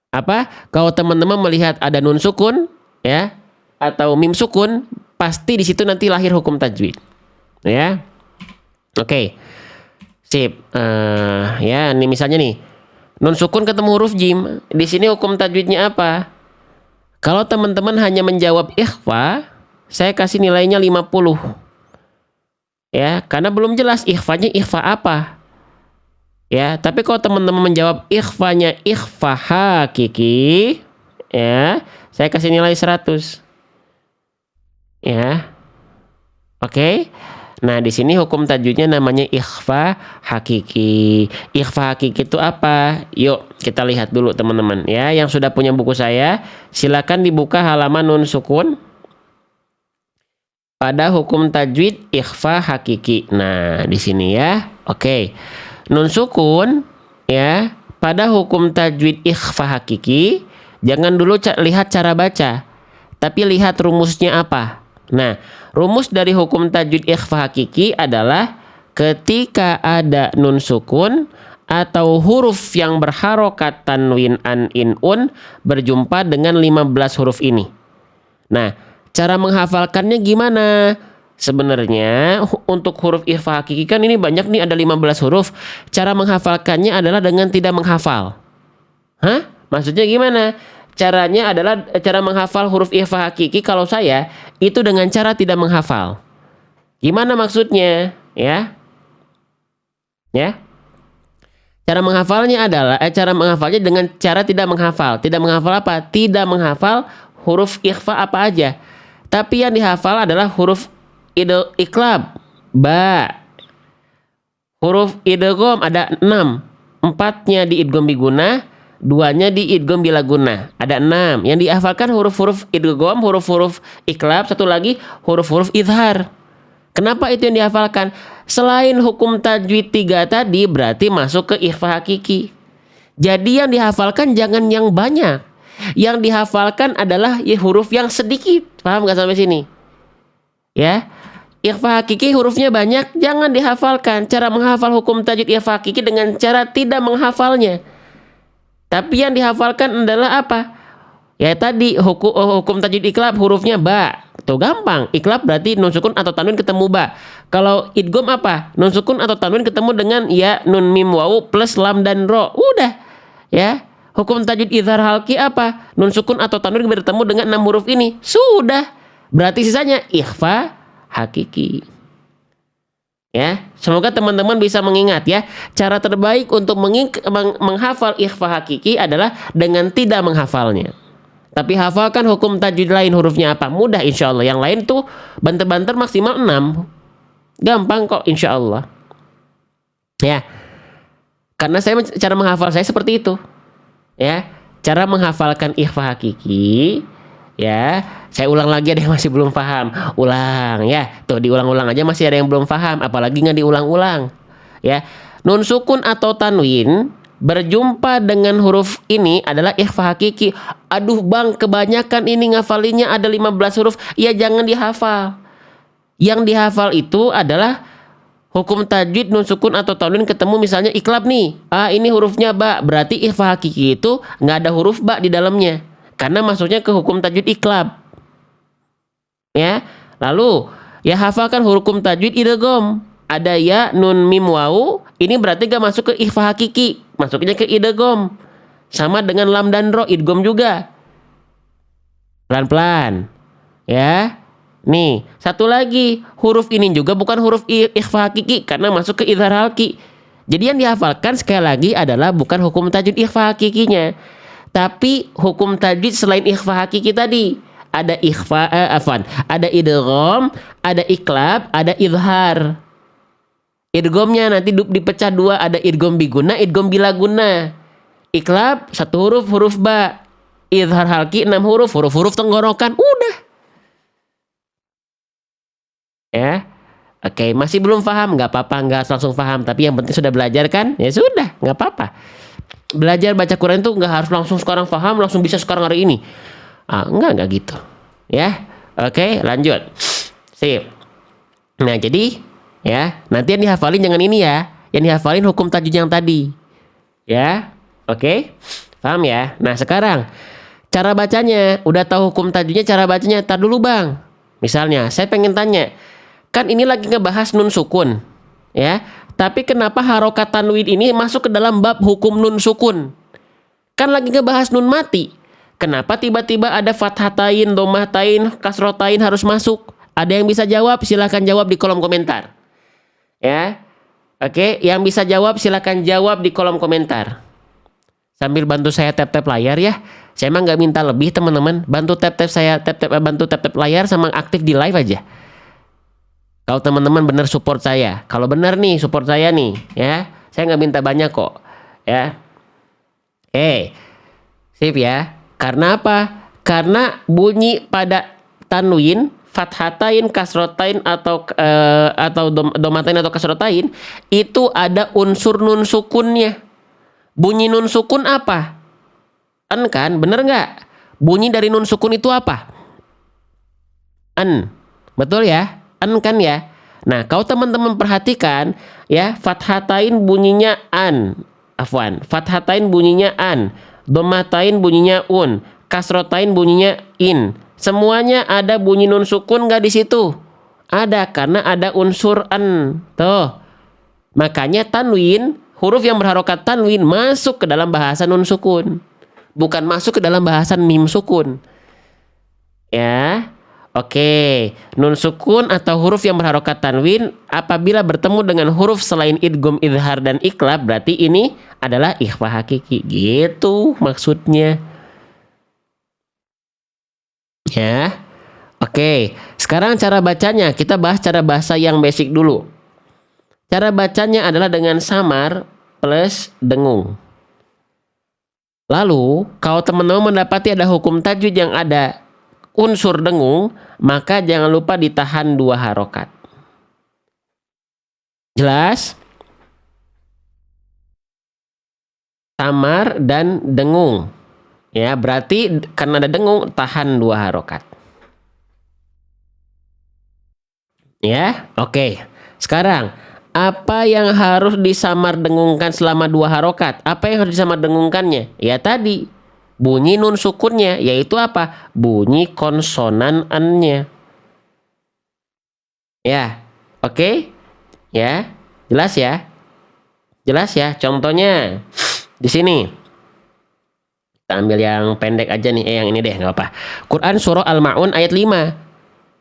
Apa? Kalau teman-teman melihat ada nun sukun, ya, atau mim sukun, pasti di situ nanti lahir hukum tajwid, ya. Oke, sip. Ya, ini misalnya nih, nun sukun ketemu huruf jim. Di sini hukum tajwidnya apa? Kalau teman-teman hanya menjawab ikhfa, saya kasih nilainya 50. Ya, karena belum jelas ikhfanya ikhfa apa. Ya, tapi kalau teman-teman menjawab ikhfanya ikhfa hakiki, ya, saya kasih nilai 100. Ya. Oke. Nah, di sini hukum tajwidnya namanya ikhfa hakiki. Ikhfa hakiki itu apa? Yuk, kita lihat dulu teman-teman, ya. Yang sudah punya buku saya, silakan dibuka halaman nun sukun pada hukum tajwid ikhfa hakiki. Nah, di sini ya. Oke. Nun sukun, ya, pada hukum tajwid ikhfa hakiki, jangan dulu lihat cara baca, tapi lihat rumusnya apa. Nah, rumus dari hukum tajwid ikhfa hakiki adalah ketika ada nun sukun atau huruf yang berharokat tanwin an in un berjumpa dengan 15 huruf ini. Nah, cara menghafalkannya gimana? Sebenarnya untuk huruf ikhfa hakiki kan ini banyak nih, ada 15 huruf. Cara menghafalkannya adalah dengan tidak menghafal. Hah? Maksudnya gimana? Caranya adalah cara menghafal huruf ikhfa hakiki kalau saya itu dengan cara tidak menghafal. Gimana maksudnya? Ya. Ya. Cara menghafalnya adalah cara menghafalnya dengan cara tidak menghafal. Tidak menghafal apa? Tidak menghafal huruf ikhfa apa aja. Tapi yang dihafal adalah huruf iqlab, ba. Huruf idgham ada 6. 4-nya di idgham biguna, 2-nya di idgham bila guna. Ada 6. Yang dihafalkan huruf-huruf idgham, huruf-huruf iqlab, satu lagi huruf-huruf izhar. Kenapa itu yang dihafalkan? Selain hukum tajwid 3 tadi, berarti masuk ke ikhfa hakiki. Jadi yang dihafalkan jangan yang banyak. Yang dihafalkan adalah huruf yang sedikit. Paham nggak sampai sini? Ya. Ikhfa hakiki hurufnya banyak, jangan dihafalkan. Cara menghafal hukum tajwid ikhfa hakiki dengan cara tidak menghafalnya. Tapi yang dihafalkan adalah apa? Ya tadi hukum tajwid iqlab hurufnya ba. Tuh gampang. Iqlab berarti nun sukun atau tanwin ketemu ba. Kalau idgham apa? Nun sukun atau tanwin ketemu dengan ya nun mim wawu plus lam dan ro. Udah. Ya. Hukum tajwid izhar halki apa? Nun sukun atau tanwin bertemu dengan 6 huruf ini. Sudah. Berarti sisanya ikhfa hakiki. Ya, semoga teman-teman bisa mengingat ya. Cara terbaik untuk menghafal ikhfa hakiki adalah dengan tidak menghafalnya. Tapi hafalkan hukum tajwid lain hurufnya apa? Mudah insya Allah. Yang lain tuh banter-banter maksimal 6. Gampang kok insya Allah. Ya. Karena cara menghafal saya seperti itu. Ya, cara menghafalkan ikhfa hakiki. Ya, saya ulang lagi, ada yang masih belum paham. Ulang ya, tuh diulang-ulang aja masih ada yang belum paham, apalagi nggak diulang-ulang. Ya, nun sukun atau tanwin berjumpa dengan huruf ini adalah ikhfa hakiki. Aduh bang, kebanyakan ini ngafalinnya ada 15 huruf. Ya jangan dihafal. Yang dihafal itu adalah hukum tajwid nun sukun atau tanwin ketemu misalnya iqlab nih. Ini hurufnya ba, berarti ikhfa hakiki itu nggak ada huruf ba di dalamnya. Karena masuknya ke hukum tajwid iqlab. Ya. Lalu ya hafalkan hukum tajwid idgham. Ada ya nun mim wawu, ini berarti gak masuk ke ikhfa hakiki, masuknya ke idgham. Sama dengan lam dan ro, idgham juga. Pelan-pelan. Ya. Nih, satu lagi, huruf ini juga bukan huruf ikhfa hakiki karena masuk ke idhar halki. Jadi yang dihafalkan sekali lagi adalah bukan hukum tajwid ikhfa hakikinya, tapi hukum tajwid selain ikhfa hakiki tadi. Ada ada idgham, ada iklab, ada idhar. Idghamnya nanti dipecah dua, ada idgham biguna, idgham bilaguna. Iklab satu huruf, huruf ba. Idhar halki 6 huruf, huruf tenggorokan. Udah. Ya, oke, masih belum paham, nggak apa-apa, nggak langsung paham, tapi yang penting sudah belajar kan, ya sudah, nggak apa-apa. Belajar baca Quran itu nggak harus langsung sekarang paham, langsung bisa sekarang hari ini. Nggak gitu, ya. Oke, lanjut, sip. Nah jadi, ya nanti yang dihafalin jangan ini ya, yang dihafalin hukum tajwid yang tadi, ya. Oke, paham ya. Nah sekarang cara bacanya, udah tahu hukum tajwidnya, cara bacanya. Tar dulu bang, misalnya saya pengen tanya. Kan ini lagi ngebahas nun sukun, ya. Tapi kenapa harokat tanwin ini masuk ke dalam bab hukum nun sukun? Kan lagi ngebahas nun mati. Kenapa tiba-tiba ada fathatain, domahtain, kasrotain harus masuk? Ada yang bisa jawab? Silahkan jawab di kolom komentar. Ya, oke. Yang bisa jawab silahkan jawab di kolom komentar. Sambil bantu saya tap-tap layar ya. Saya emang nggak minta lebih teman-teman. Bantu tap-tap saya, bantu tap-tap layar sama aktif di live aja. Kalau teman-teman benar support saya, kalau benar nih support saya nih, ya, saya nggak minta banyak kok, ya. Sip ya. Karena apa? Karena bunyi pada tanwin, fathatain, kasrotain atau domatain atau kasrotain itu ada unsur nun sukunnya. Bunyi nun sukun apa? Kan, bener nggak? Bunyi dari nun sukun itu apa? Betul ya? Kan ya. Nah, kalau teman-teman perhatikan ya, fathatain bunyinya fathatain bunyinya domatain bunyinya kasrotain bunyinya in. Semuanya ada bunyi nun sukun nggak di situ? Ada, karena ada unsur tuh. Makanya tanwin, huruf yang berharokat tanwin masuk ke dalam bahasa nun sukun, bukan masuk ke dalam bahasan mim sukun. Ya. Oke, nun sukun atau huruf yang berharokat tanwin apabila bertemu dengan huruf selain idgham, idhar, dan iklab, berarti ini adalah ikhfa hakiki. Gitu maksudnya. Ya. Oke, sekarang cara bacanya. Kita bahas cara bahasa yang basic dulu. Cara bacanya adalah dengan samar plus dengung. Lalu, kalau teman-teman mendapati ada hukum tajwid yang ada unsur dengung, maka jangan lupa ditahan 2 harokat. Jelas? Samar dan dengung. Ya, berarti karena ada dengung, tahan 2 harokat. Ya, oke. Sekarang, apa yang harus disamar dengungkan selama 2 harokat? Apa yang harus disamar dengungkannya? Ya tadi, bunyi nun sukunnya, yaitu apa? Bunyi konsonan nya. Ya, oke? Ya, jelas ya? Jelas ya? Contohnya di sini. Kita ambil yang pendek aja nih, yang ini deh, nggak apa. Quran surah Al-Ma'un ayat 5.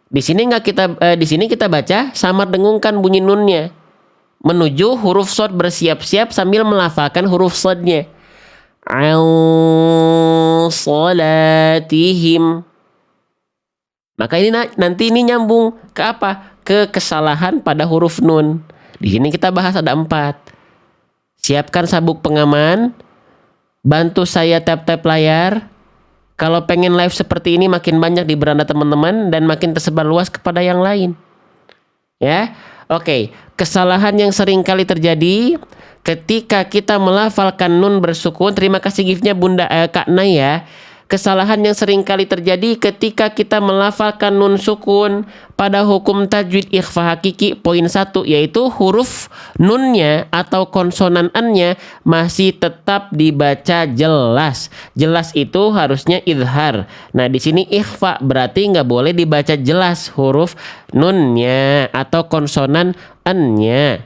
Di sini kita baca samar dengungkan bunyi nunnya menuju huruf shad, bersiap-siap sambil melafalkan huruf shadnya. Salatihim. Maka ini nanti ini nyambung ke apa? Ke kesalahan pada huruf nun. Di sini kita bahas ada 4. Siapkan sabuk pengaman, bantu saya tap-tap layar. Kalau pengen live seperti ini makin banyak di beranda teman-teman dan makin tersebar luas kepada yang lain. Ya, oke. Kesalahan yang sering kali terjadi ketika kita melafalkan nun bersukun. Terima kasih giftnya Bunda Kak Naya. Kesalahan yang sering kali terjadi ketika kita melafalkan nun sukun pada hukum tajwid ikhfa hakiki poin 1, yaitu huruf nunnya atau konsonan nya masih tetap dibaca jelas. Jelas itu harusnya idhar. Nah di sini ikhfa, berarti nggak boleh dibaca jelas huruf nunnya atau konsonan nya.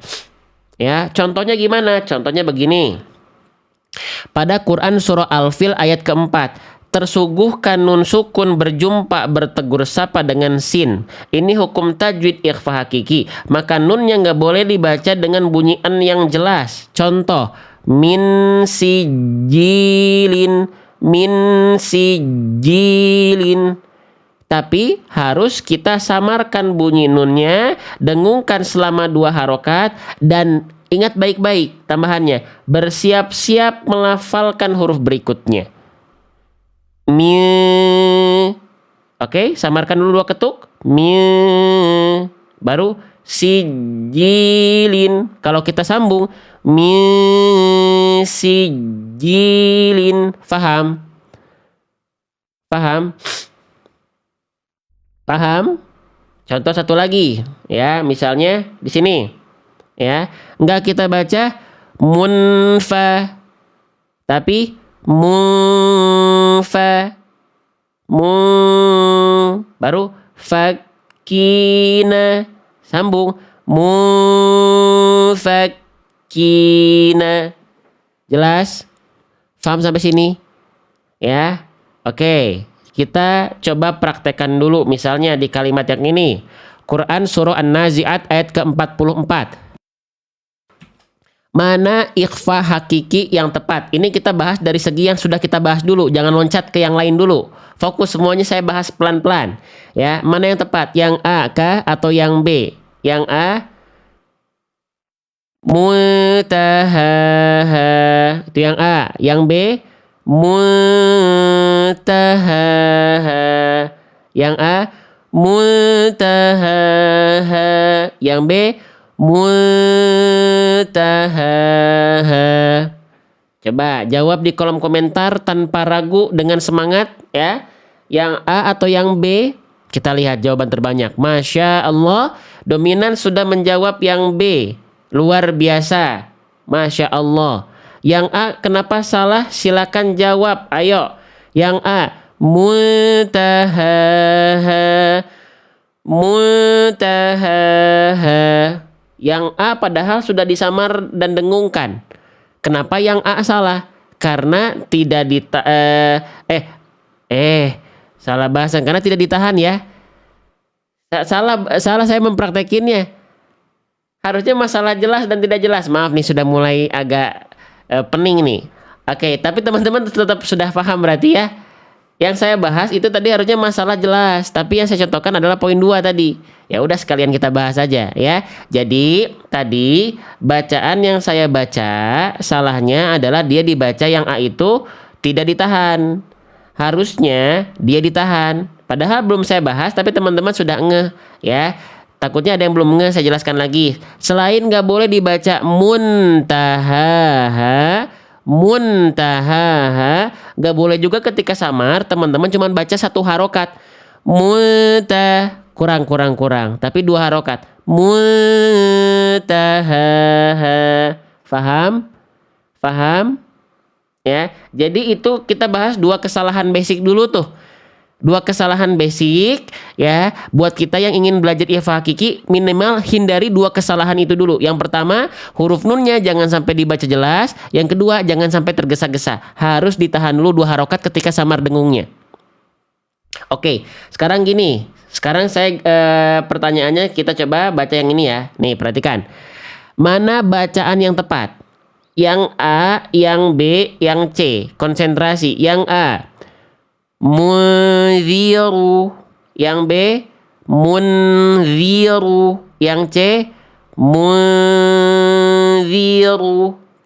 Ya, contohnya gimana? Contohnya begini. Pada Quran surah Al-Fil ayat keempat, tersuguhkan nun sukun berjumpa bertegur sapa dengan sin. Ini hukum tajwid ikhfa hakiki. Maka nunnya nggak boleh dibaca dengan bunyi an yang jelas. Contoh, min sijilin, min sijilin. Tapi harus kita samarkan bunyi nunnya, dengungkan selama 2 harokat, dan ingat baik-baik tambahannya, bersiap-siap melafalkan huruf berikutnya. Mi. Oke, samarkan dulu 2 ketuk. Mi. Baru sijilin. Kalau kita sambung, mi sijilin. Faham? Paham? Paham? Contoh satu lagi, ya, misalnya di sini, ya, enggak kita baca munfa, tapi munfa, baru fakina, sambung munfakina. Jelas? Paham sampai sini? Ya, oke. Kita coba praktekkan dulu misalnya di kalimat yang ini. Quran surah An-Nazi'at ayat ke-44. Mana ikhfa hakiki yang tepat? Ini kita bahas dari segi yang sudah kita bahas dulu. Jangan loncat ke yang lain dulu. Fokus semuanya saya bahas pelan-pelan. Ya, mana yang tepat? Yang A kah atau yang B? Yang A mutahaha. Itu yang A. Yang B muntahaha. Yang A muntahaha. Yang B muntahaha. Coba jawab di kolom komentar tanpa ragu, dengan semangat, ya. Yang A atau yang B? Kita lihat jawaban terbanyak. Masya Allah, dominan sudah menjawab yang B. Luar biasa. Masya Allah. Yang A kenapa salah? Silakan jawab. Ayo. Yang A muntahaha. Muntahaha. Yang A padahal sudah disamar dan dengungkan. Kenapa yang A salah? Karena tidak salah bahasan, karena tidak ditahan, ya. Salah saya mempraktekinnya. Harusnya masalah jelas dan tidak jelas. Maaf nih, sudah mulai agak pening nih. Oke, tapi teman-teman tetap sudah paham berarti, ya. Yang saya bahas itu tadi harusnya masalah jelas, tapi yang saya contohkan adalah poin 2 tadi. Ya udah, sekalian kita bahas aja, ya. Jadi tadi bacaan yang saya baca salahnya adalah dia dibaca yang A itu tidak ditahan. Harusnya dia ditahan. Padahal belum saya bahas, tapi teman-teman sudah ngeh, ya. Takutnya ada yang belum ngeh, saya jelaskan lagi. Selain nggak boleh dibaca muntahaha, muntahaha, nggak boleh juga ketika samar teman-teman cuma baca 1 harokat. Kurang. Tapi 2 harokat. Muntahaha. Faham? Ya. Jadi itu kita bahas 2 kesalahan basic dulu tuh. 2 kesalahan basic, ya, buat kita yang ingin belajar ikhfa hakiki, minimal hindari 2 kesalahan itu dulu. Yang pertama, huruf nunnya jangan sampai dibaca jelas. Yang kedua, jangan sampai tergesa-gesa. Harus ditahan dulu 2 harokat ketika samar dengungnya. Oke, sekarang gini. Sekarang saya pertanyaannya kita coba baca yang ini, ya. Nih, perhatikan. Mana bacaan yang tepat? Yang A, yang B, yang C. Konsentrasi. Yang A munziru, yang B munziru, yang C munziru.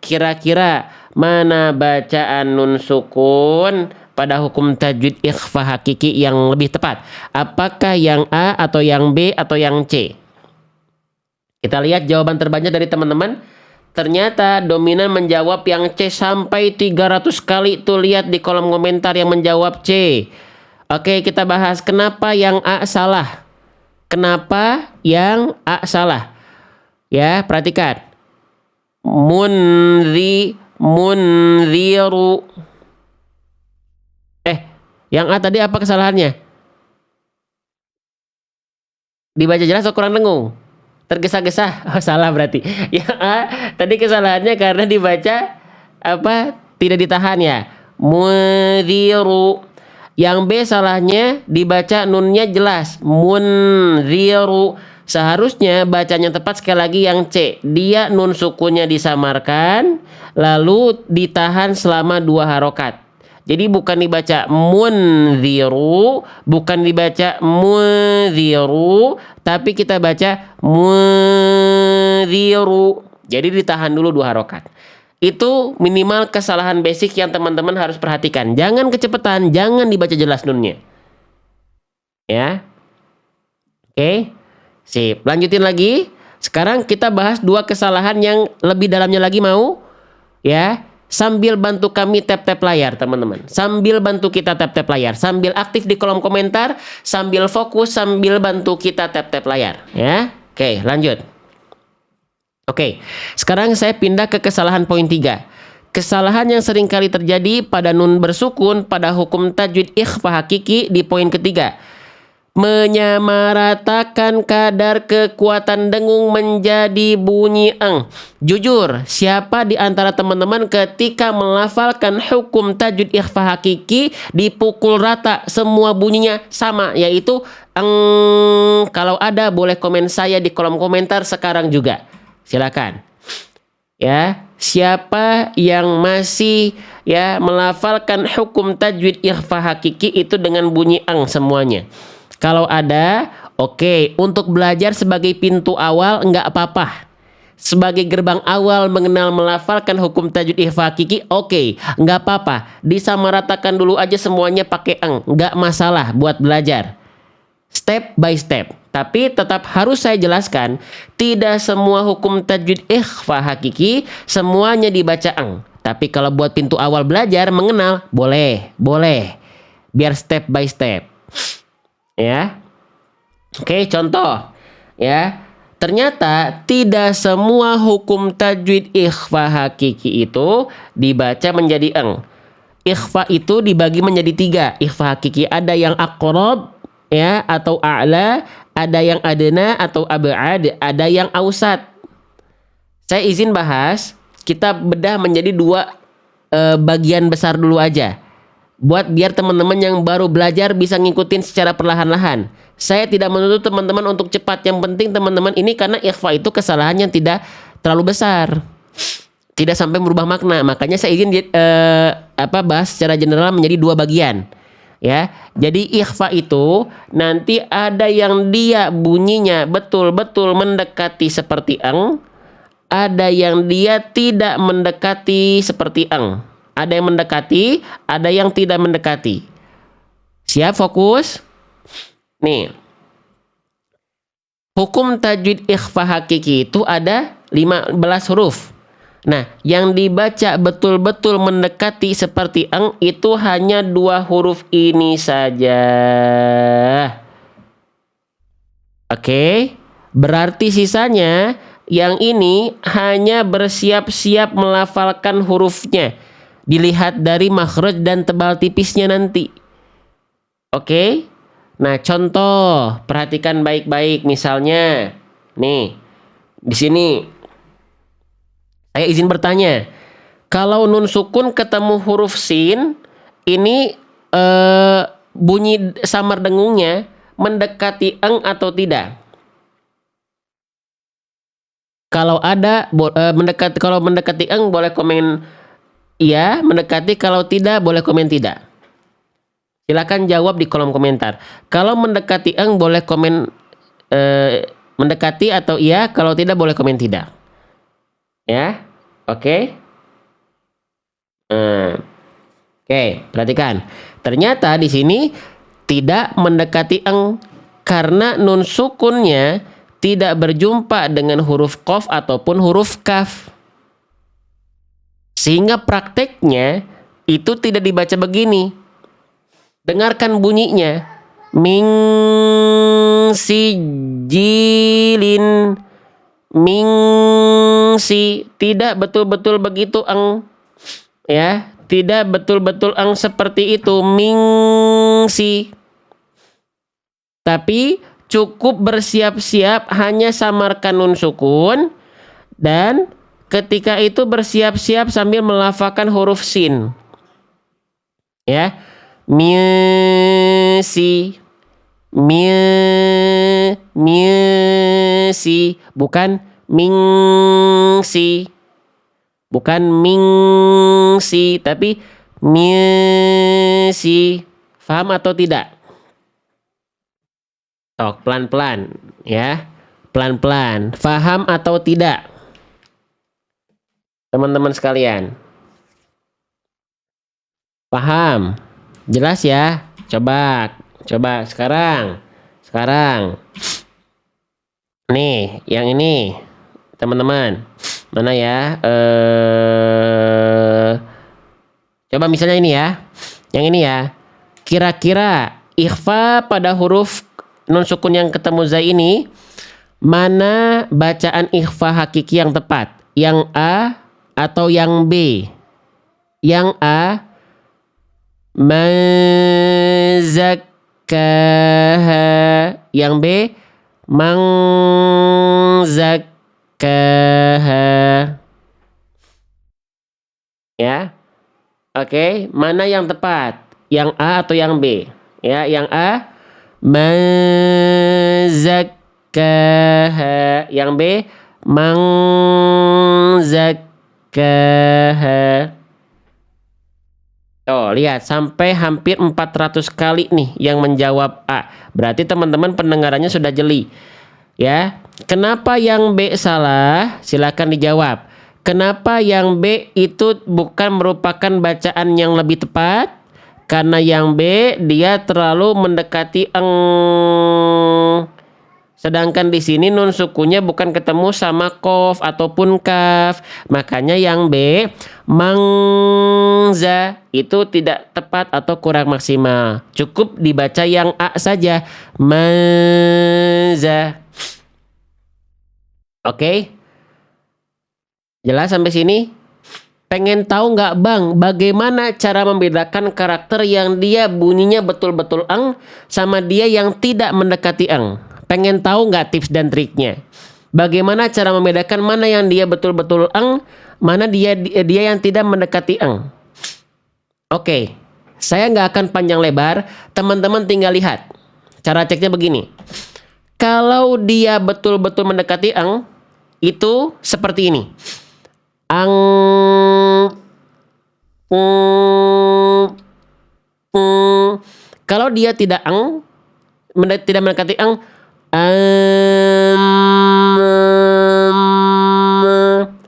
Kira-kira mana bacaan nun sukun pada hukum tajwid ikhfa hakiki yang lebih tepat? Apakah yang A atau yang B atau yang C? Kita lihat jawaban terbanyak dari teman-teman. Ternyata dominan menjawab yang C sampai 300 kali. Tuh, lihat di kolom komentar yang menjawab C. Oke, kita bahas kenapa yang A salah. Kenapa yang A salah? Ya, perhatikan. Munziru. Yang A tadi apa kesalahannya? Dibaca jelas atau kurang dengung? Tergesa-gesa? Oh, salah berarti. Yang A tadi kesalahannya karena dibaca tidak ditahan, ya. Munziru. Yang B salahnya dibaca nunnya jelas. Munziru. Seharusnya bacanya tepat sekali lagi yang C. Dia nun sukunnya disamarkan lalu ditahan selama 2 harokat. Jadi bukan dibaca munziru, bukan dibaca munziru, tapi kita baca munziru. Jadi ditahan dulu 2 harokat. Itu minimal kesalahan basic yang teman-teman harus perhatikan. Jangan kecepatan, jangan dibaca jelas nunnya. Ya. Oke. Sip. Lanjutin lagi. Sekarang kita bahas 2 kesalahan yang lebih dalamnya lagi mau? Ya. Sambil bantu kami tap-tap layar, teman-teman. Sambil bantu kita tap-tap layar. Sambil aktif di kolom komentar, sambil fokus, sambil bantu kita tap-tap layar. Ya. Oke, lanjut. Oke, sekarang saya pindah ke kesalahan poin 3. Kesalahan yang sering kali terjadi pada nun bersukun pada hukum tajwid ikhfa hakiki di poin ketiga. Menyamaratakan kadar kekuatan dengung menjadi bunyi eng. Jujur, siapa di antara teman-teman ketika melafalkan hukum tajwid ikhfa hakiki dipukul rata semua bunyinya sama, yaitu eng? Kalau ada boleh komen saya di kolom komentar sekarang juga. Silakan. Ya, siapa yang masih ya melafalkan hukum tajwid ikhfa hakiki itu dengan bunyi ang semuanya? Kalau ada, oke. Untuk belajar sebagai pintu awal enggak apa-apa. Sebagai gerbang awal mengenal melafalkan hukum tajwid ikhfa hakiki, oke, enggak apa-apa. Disamaratakan dulu aja semuanya pakai ang, enggak masalah buat belajar. Step by step. Tapi tetap harus saya jelaskan, tidak semua hukum tajwid ikhfa hakiki semuanya dibaca ang. Tapi kalau buat pintu awal belajar mengenal, boleh. Biar step by step. Ya. Oke, contoh. Ya. Ternyata tidak semua hukum tajwid ikhfa hakiki itu dibaca menjadi ang. Ikhfa itu dibagi menjadi 3. Ikhfa hakiki ada yang aqrab, ya, atau a'la, ada yang adna atau ab'ad, ada yang ausat. Saya izin bahas, kita bedah menjadi 2 bagian besar dulu aja. Buat biar teman-teman yang baru belajar bisa ngikutin secara perlahan-lahan. Saya tidak menuntut teman-teman untuk cepat. Yang penting teman-teman ini karena ikhfa itu kesalahan yang tidak terlalu besar. Tidak sampai merubah makna. Makanya saya izin bahas secara general menjadi 2 bagian. Ya, jadi ikhfa itu nanti ada yang dia bunyinya betul-betul mendekati seperti ang, ada yang dia tidak mendekati seperti ang. Ada yang mendekati, ada yang tidak mendekati. Siap, fokus. Nih. Hukum tajwid ikhfa hakiki itu ada 15 huruf. Nah, yang dibaca betul-betul mendekati seperti ang itu hanya 2 huruf ini saja. Oke, berarti sisanya yang ini hanya bersiap-siap melafalkan hurufnya. Dilihat dari makhraj dan tebal tipisnya nanti. Oke. Nah, contoh, perhatikan baik-baik. Misalnya, nih, di sini. Saya izin bertanya, kalau nun sukun ketemu huruf sin, ini bunyi samar dengungnya mendekati eng atau tidak? Kalau ada kalau mendekati eng boleh komen iya, mendekati, kalau tidak boleh komen tidak. Silakan jawab di kolom komentar. Kalau mendekati eng boleh komen mendekati atau iya, kalau tidak boleh komen tidak. Ya, oke. Oke, perhatikan. Ternyata di sini tidak mendekati eng karena nun sukunnya tidak berjumpa dengan huruf qaf ataupun huruf kaf. Sehingga prakteknya itu tidak dibaca begini. Dengarkan bunyinya. Min sijilin. Mingsi, tidak betul-betul begitu eng, ya, tidak betul-betul eng seperti itu mingsi, tapi cukup bersiap-siap hanya samarkan nun sukun dan ketika itu bersiap-siap sambil melafalkan huruf sin, ya. Misi. Misi. Bukan mingsi. Bukan mingsi, tapi misi. Paham atau tidak? Tok, pelan-pelan ya. Pelan-pelan. Paham atau tidak? Teman-teman sekalian. Paham? Jelas ya? Coba sekarang. Nih, yang ini. Teman-teman. Mana ya? Coba misalnya ini ya. Yang ini ya. Kira-kira ikhfa pada huruf nun sukun yang ketemu zai ini, mana bacaan ikhfa hakiki yang tepat? Yang A atau yang B? Yang A, mazakkaha. Yang B, mangzakkaha. Ya. Oke, mana yang tepat? Yang A atau yang B? Ya, yang A, mazakkaha. Yang B, mangzakkaha. Oh, lihat sampai hampir 400 kali nih yang menjawab A. Berarti teman-teman pendengarannya sudah jeli. Ya. Kenapa yang B salah? Silakan dijawab. Kenapa yang B itu bukan merupakan bacaan yang lebih tepat? Karena yang B dia terlalu mendekati eng. Sedangkan di sini nun sukunya bukan ketemu sama kof ataupun kaf. Makanya yang B, mangza, itu tidak tepat atau kurang maksimal. Cukup dibaca yang A saja. Maza. Oke? Jelas sampai sini? Pengen tahu nggak Bang, bagaimana cara membedakan karakter yang dia bunyinya betul-betul eng sama dia yang tidak mendekati eng? Pengen tahu nggak tips dan triknya? Bagaimana cara membedakan mana yang dia betul-betul eng, mana dia yang tidak mendekati eng? Oke, saya nggak akan panjang lebar, teman-teman tinggal lihat. Cara ceknya begini. Kalau dia betul-betul mendekati eng, itu seperti ini. Ang, kalau dia tidak eng, tidak mendekati eng,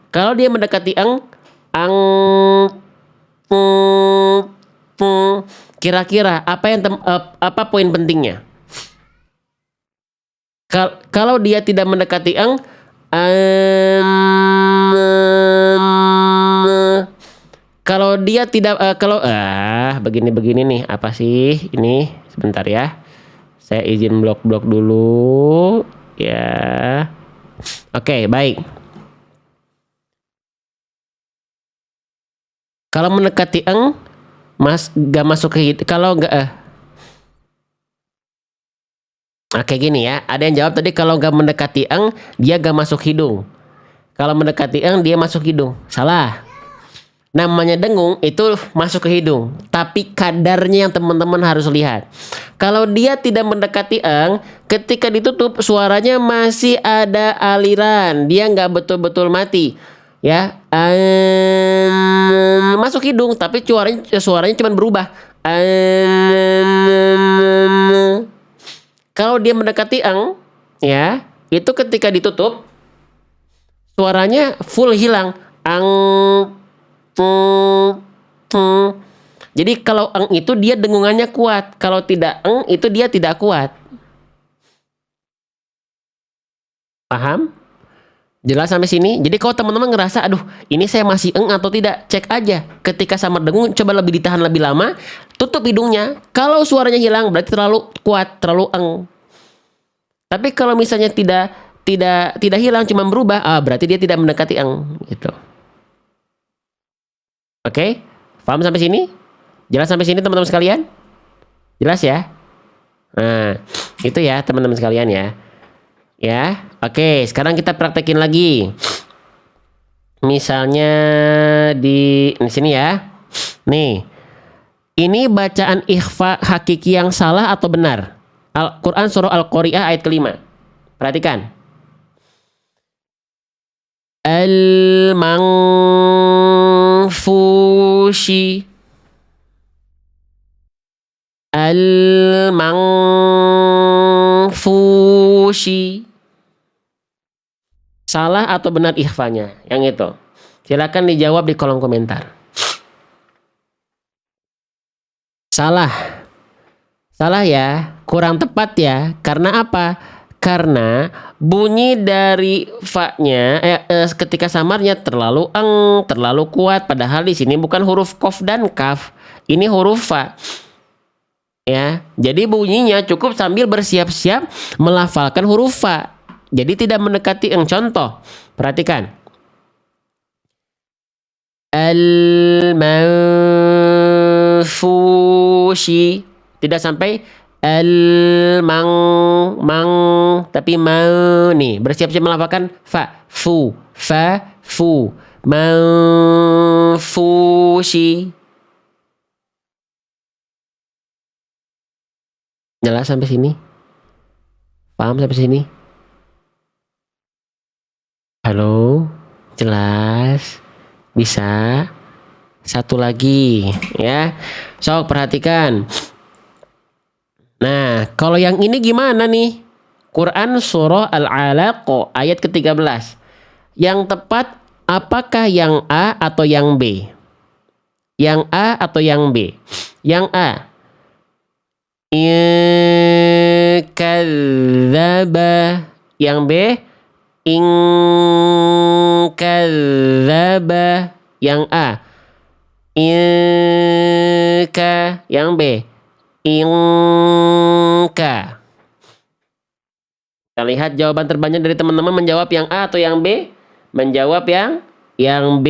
kalau dia mendekati ang, kira-kira apa poin pentingnya? Kalau dia tidak mendekati ang, kalau dia tidak begini nih, apa sih ini? Sebentar ya. Saya izin blok dulu ya. Oke, baik. Kalau mendekati eng, gak masuk ke kalau gak Oke gini ya. Ada yang jawab tadi kalau gak mendekati eng, dia gak masuk hidung. Kalau mendekati eng, dia masuk hidung. Salah. Namanya dengung itu masuk ke hidung, tapi kadarnya yang teman-teman harus lihat. Kalau dia tidak mendekati eng, ketika ditutup suaranya masih ada aliran, dia nggak betul-betul mati, ya. Masuk hidung, tapi suaranya cuma berubah. Kalau dia mendekati eng, ya, itu ketika ditutup suaranya full hilang. Jadi kalau eng itu dia dengungannya kuat, kalau tidak eng itu dia tidak kuat. Paham? Jelas sampai sini? Jadi kalau teman-teman ngerasa aduh ini saya masih eng atau tidak, cek aja. Ketika sama dengung coba lebih ditahan lebih lama, tutup hidungnya. Kalau suaranya hilang berarti terlalu kuat, terlalu eng. Tapi kalau misalnya tidak hilang cuma berubah, berarti dia tidak mendekati eng gitu. Oke, paham sampai sini? Jelas sampai sini teman-teman sekalian? Jelas ya? Nah, itu ya teman-teman sekalian ya. Ya, oke. Sekarang kita praktekin lagi. Misalnya di sini ya. Nih, Ini bacaan ikhfa hakiki yang salah atau benar? Al-Quran surah Al-Qari'ah ayat kelima. Perhatikan. Al-Manfushi. Al-Manfushi. Salah atau benar ikhfanya? Yang itu. Silakan dijawab di kolom komentar. Salah. Salah ya, kurang tepat ya. Karena apa? Karena bunyi dari fa-nya ketika samarnya terlalu terlalu kuat, padahal di sini bukan huruf qaf dan kaf. Ini huruf fa. Ya, jadi bunyinya cukup sambil bersiap-siap melafalkan huruf fa. Jadi tidak mendekati contoh. Perhatikan. Al-manfushi. Tidak sampai mang tapi mau nih bersiap-siap melafalkan fa manfushi. Jelas sampai sini? Paham sampai sini? Halo? Jelas? Bisa? Satu lagi ya. Sok perhatikan. Nah, kalau yang ini gimana nih? Quran surah Al-Alaq ayat ke-13. Yang tepat apakah yang A atau yang B? Yang A atau yang B? Yang A. Kadzaba. Yang B. Kadzaba. Yang A. Yang B. Inka. Kita lihat jawaban terbanyak dari teman-teman menjawab yang A atau yang B? Menjawab yang B.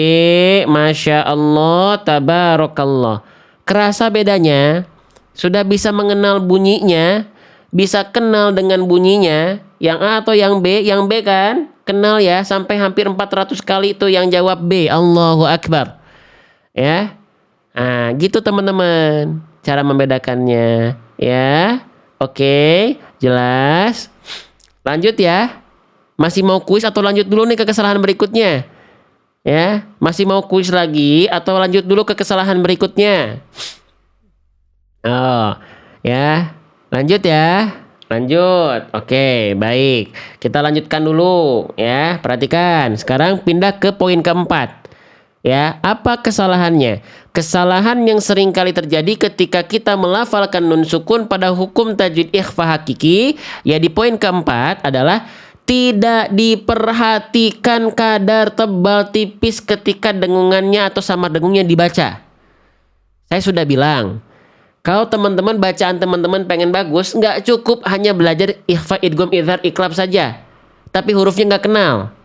Masya Allah, tabarakallah. Kerasa bedanya? Sudah bisa mengenal bunyinya? Bisa kenal dengan bunyinya? Yang A atau yang B? Yang B kan? Kenal ya, sampai hampir 400 kali itu yang jawab B. Allahu Akbar. Ya. Nah, gitu teman-teman. Cara membedakannya ya. Oke, jelas. Lanjut ya. Masih mau kuis atau lanjut dulu nih ke kesalahan berikutnya? Ya, masih mau kuis lagi atau lanjut dulu ke kesalahan berikutnya? Oh, ya. Lanjut ya. Lanjut. Oke, baik. Kita lanjutkan dulu ya. Perhatikan. Sekarang pindah ke poin keempat. Ya, apa kesalahannya? Kesalahan yang sering kali terjadi ketika kita melafalkan nun sukun pada hukum tajwid ikhfa hakiki, ya di poin keempat adalah tidak diperhatikan kadar tebal tipis ketika dengungannya atau samar dengungnya dibaca. Saya sudah bilang, kalau teman-teman bacaan teman-teman pengen bagus, nggak cukup hanya belajar ikhfa, idgham, idhar, iqlab saja, tapi hurufnya nggak kenal.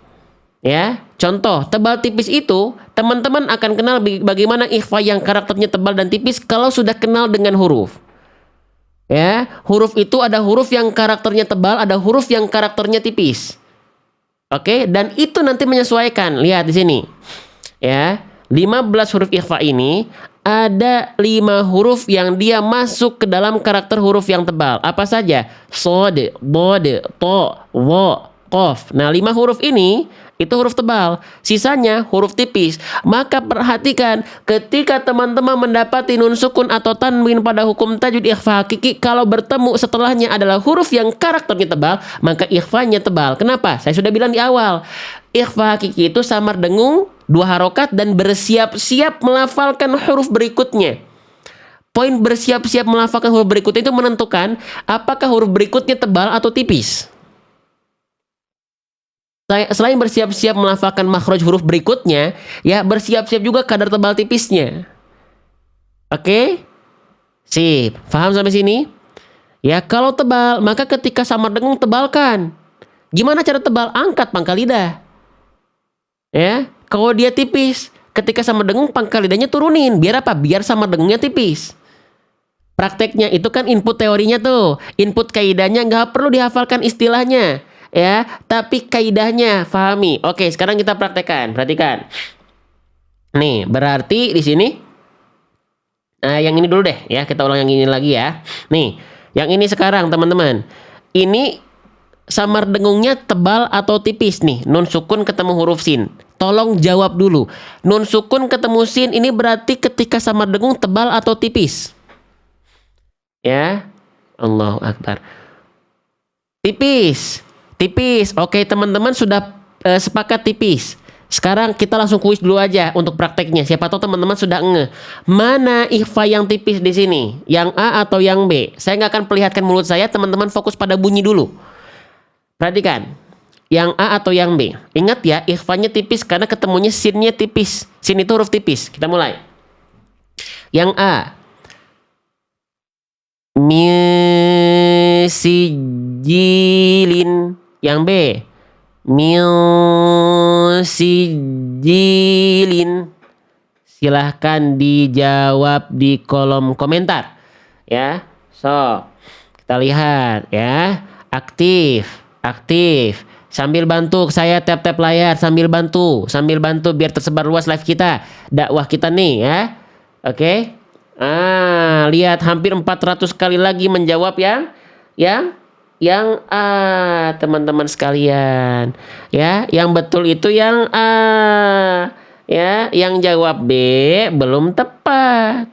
Ya, contoh tebal tipis itu teman-teman akan kenal bagaimana ikhfa yang karakternya tebal dan tipis kalau sudah kenal dengan huruf. Ya, huruf itu ada huruf yang karakternya tebal, ada huruf yang karakternya tipis. Oke, dan itu nanti menyesuaikan. Lihat di sini. Ya, 15 huruf ikhfa ini ada 5 huruf yang dia masuk ke dalam karakter huruf yang tebal. Apa saja? Shad, dhad, ta, dha, qaf. Nah, 5 huruf ini itu huruf tebal, sisanya huruf tipis. Maka perhatikan ketika teman-teman mendapati nun sukun atau tanwin pada hukum tajwid ikhfa hakiki, kalau bertemu setelahnya adalah huruf yang karakternya tebal, maka ikhfanya tebal. Kenapa? Saya sudah bilang di awal, ikhfa hakiki itu samar dengung 2 harokat dan bersiap-siap melafalkan huruf berikutnya. Poin bersiap-siap melafalkan huruf berikutnya itu menentukan apakah huruf berikutnya tebal atau tipis. Selain bersiap-siap melafalkan makhraj huruf berikutnya, ya bersiap-siap juga kadar tebal tipisnya. Oke? Sip. Paham sampai sini? Ya, kalau tebal, maka ketika samar dengung tebalkan. Gimana cara tebal? Angkat pangkal lidah. Ya, kalau dia tipis, ketika samar dengung pangkal lidahnya turunin. Biar apa? Biar samar dengungnya tipis. Prakteknya itu kan input teorinya tuh. Input kaidahnya nggak perlu dihafalkan istilahnya. Ya, tapi kaidahnya fahami. Oke, sekarang kita praktekkan. Perhatikan. Nih, berarti di sini Nah, yang ini dulu deh ya, kita ulang yang ini lagi ya. Nih, yang ini sekarang teman-teman. Ini samar dengungnya tebal atau tipis nih? Nun sukun ketemu huruf sin. Tolong jawab dulu. Nun sukun ketemu sin ini berarti ketika samar dengung tebal atau tipis? Ya. Allahu Akbar. Tipis. Tipis. Oke, teman-teman sudah sepakat tipis. Sekarang kita langsung kuis dulu aja untuk prakteknya. Siapa tahu teman-teman sudah nge. Mana ikhfa yang tipis di sini? Yang A atau yang B? Saya nggak akan perlihatkan mulut saya. Teman-teman fokus pada bunyi dulu. Perhatikan. Yang A atau yang B? Ingat ya, ikhfanya tipis karena ketemunya sinnya tipis. Sin itu huruf tipis. Kita mulai. Yang A. Misijilin. Yang B. Sijilin. Silahkan dijawab di kolom komentar ya. So kita lihat ya, aktif sambil bantu saya tap layar, sambil bantu biar tersebar luas live kita, dakwah kita nih ya. Oke. Lihat hampir 400 kali lagi menjawab yang A, teman-teman sekalian. Ya, yang betul itu yang A. Ya, yang jawab B belum tepat.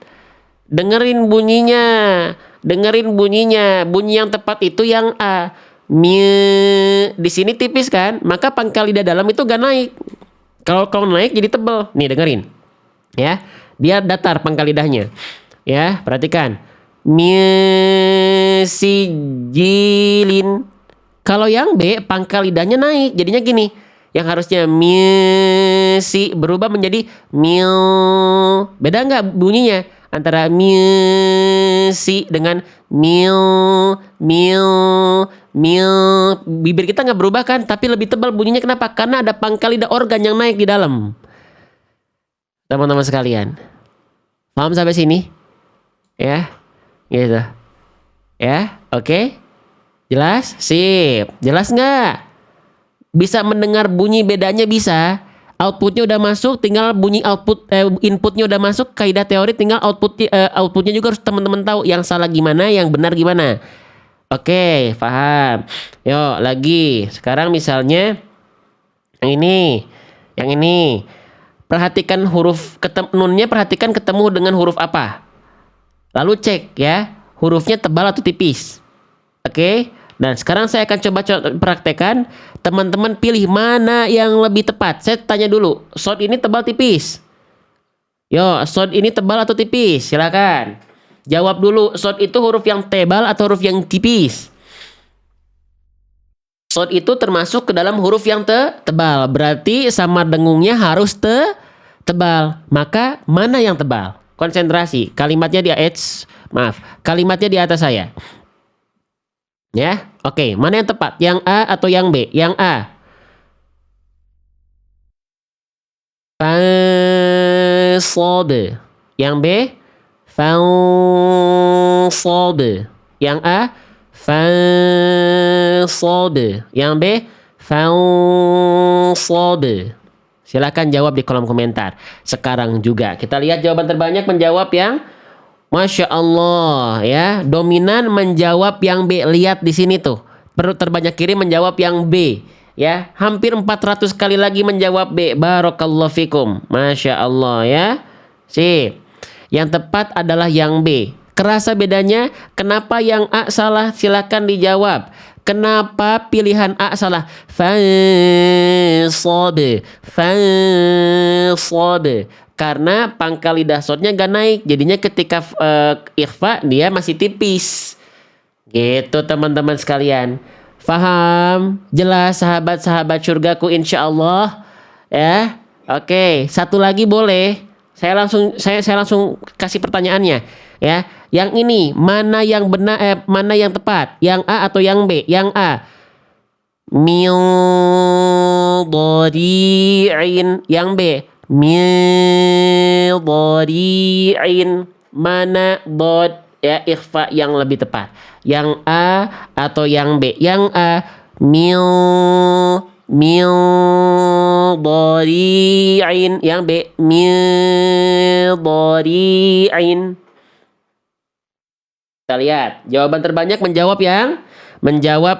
Dengerin bunyinya. Bunyi yang tepat itu yang A. Di sini tipis kan? Maka pangkal lidah dalam itu gak naik. Kalau naik jadi tebal. Nih dengerin. Ya, dia datar pangkal lidahnya. Ya, perhatikan. Misijilin. Kalau yang B pangkal lidahnya naik, jadinya gini. Yang harusnya misi berubah menjadi mil. Beda nggak bunyinya antara misi dengan mil. Bibir kita nggak berubah kan, tapi lebih tebal bunyinya. Kenapa? Karena ada pangkal lidah organ yang naik di dalam. Teman-teman sekalian, paham sampai sini? Ya. Gitu ya, oke. Jelas? Sip. Jelas nggak? Bisa mendengar bunyi bedanya? Bisa. Outputnya udah masuk, tinggal bunyi inputnya udah masuk. Kaidah teori tinggal outputnya juga harus teman-teman tahu yang salah gimana, yang benar gimana. Oke, paham. Yuk lagi. Sekarang misalnya yang ini perhatikan huruf nunnya, perhatikan ketemu dengan huruf apa. Lalu cek ya, hurufnya tebal atau tipis. Oke. Dan sekarang saya akan coba praktekkan. Teman-teman pilih mana yang lebih tepat. Saya tanya dulu, shot ini tebal tipis? Yo, shot ini tebal atau tipis? Silakan. Jawab dulu, shot itu huruf yang tebal atau huruf yang tipis? Shot itu termasuk ke dalam huruf yang tebal. Berarti samar dengungnya harus tebal. Maka mana yang tebal? Konsentrasi, kalimatnya kalimatnya di atas saya. Ya, oke. Mana yang tepat? Yang A atau yang B? Yang A. Fasad. Yang B. Fasad. Yang A. Fasad. Yang B. Fasad. Silakan jawab di kolom komentar. Sekarang juga kita lihat jawaban terbanyak menjawab yang Masya Allah ya. Dominan menjawab yang B. Lihat di sini tuh. Terbanyak kiri menjawab yang B. Ya, hampir 400 kali lagi menjawab B. Barakallahu fikum. Masya Allah ya. Sip. Yang tepat adalah yang B. Kerasa bedanya? Kenapa yang A salah? Silakan dijawab. Kenapa pilihan A salah? Fasad. Karena pangkal lidah shotnya gak naik. Jadinya ketika ikhfa dia masih tipis. Gitu teman-teman sekalian. Faham? Jelas sahabat-sahabat surgaku insyaallah ya. Oke, satu lagi boleh. Saya langsung kasih pertanyaannya ya. Yang ini mana yang benar, mana yang tepat? Yang A atau yang B? Yang A. Mudhari'in. Yang B. Mudhari'in. Mana bod ya ikhfa yang lebih tepat? Yang A atau yang B? Yang A. Mudhari'in. Yang B. Mudhari'in. Kita lihat. Jawaban terbanyak menjawab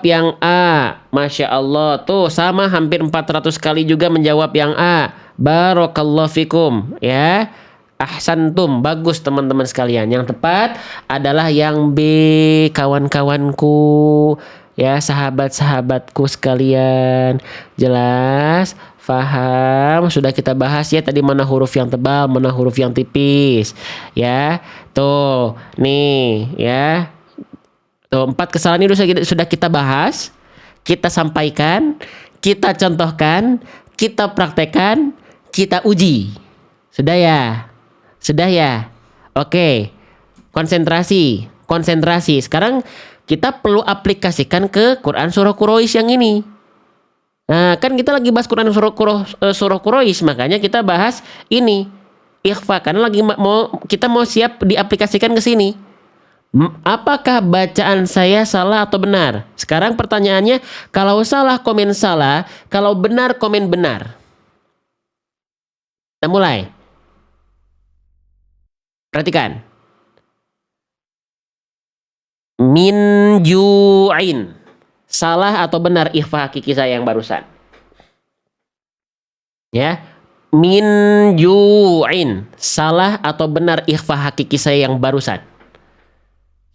yang A. Masya Allah. Tuh sama hampir 400 kali juga menjawab yang A. Barakallahu fikum. Ya. Ahsantum. Bagus teman-teman sekalian. Yang tepat adalah yang B. Kawan-kawanku. Ya, sahabat-sahabatku sekalian. Jelas? Faham? Sudah kita bahas ya tadi mana huruf yang tebal, mana huruf yang tipis. Ya. Tuh, nih ya. Tuh, 4 kesalahan ini sudah kita bahas, kita sampaikan, kita contohkan, kita praktekkan, kita uji. Sudah ya? Sudah ya? Oke. Konsentrasi, konsentrasi. Sekarang kita perlu aplikasikan ke Quran surah Quraisy yang ini. Nah, kan kita lagi bahas Quran surah Quraisy, makanya kita bahas ini. Ikhfa karena kita mau siap diaplikasikan ke sini. Apakah bacaan saya salah atau benar? Sekarang pertanyaannya, kalau salah komen salah, kalau benar komen benar. Kita mulai. Perhatikan. Min ju'in. Salah atau benar ikhfa hakiki saya yang barusan? Ya. Min ju'in. Salah atau benar ikhfa hakiki saya yang barusan?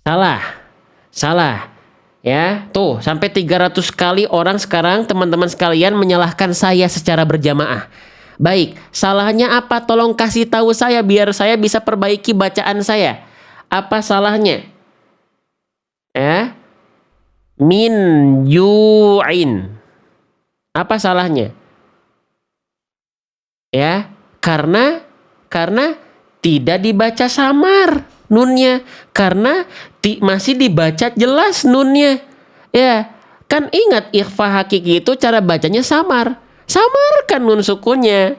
Salah. Salah. Ya, tuh sampai 300 kali orang sekarang teman-teman sekalian menyalahkan saya secara berjamaah. Baik, salahnya apa? Tolong kasih tahu saya biar saya bisa perbaiki bacaan saya. Apa salahnya? Ya. Min ju'in. Apa salahnya? Ya, karena tidak dibaca samar nunnya, karena masih dibaca jelas nunnya. Ya, kan ingat ikhfa hakiki itu cara bacanya samar. Samarkan nun sukunnya.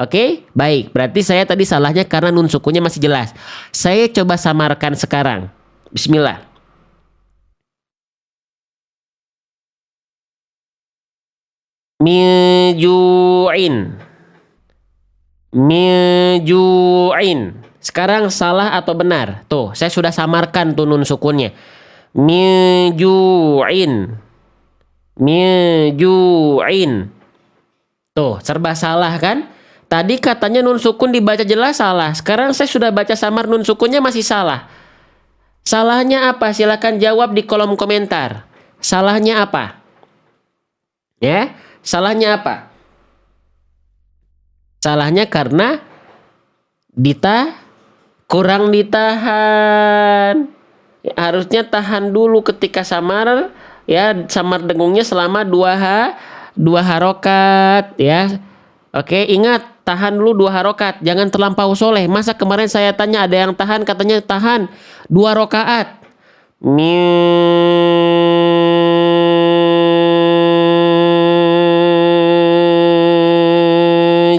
Oke. Baik, berarti saya tadi salahnya karena nun sukunnya masih jelas. Saya coba samarkan sekarang. Bismillah. Mijuin. Mijuin. Sekarang salah atau benar? Tuh, saya sudah samarkan tuh nun sukunnya. Mijuin. Mijuin. Tuh, serba salah kan? Tadi katanya nun sukun dibaca jelas salah. Sekarang saya sudah baca samar nun sukunnya masih salah. Salahnya apa? Silakan jawab di kolom komentar. Salahnya apa? Ya, salahnya apa? Salahnya karena kurang ditahan. Ya, harusnya tahan dulu ketika samar, ya samar dengungnya selama 2 harokat, ya. Oke, ingat tahan dulu 2 harokat, jangan terlampau soleh. Masa kemarin saya tanya ada yang tahan, katanya tahan 2 rokaat.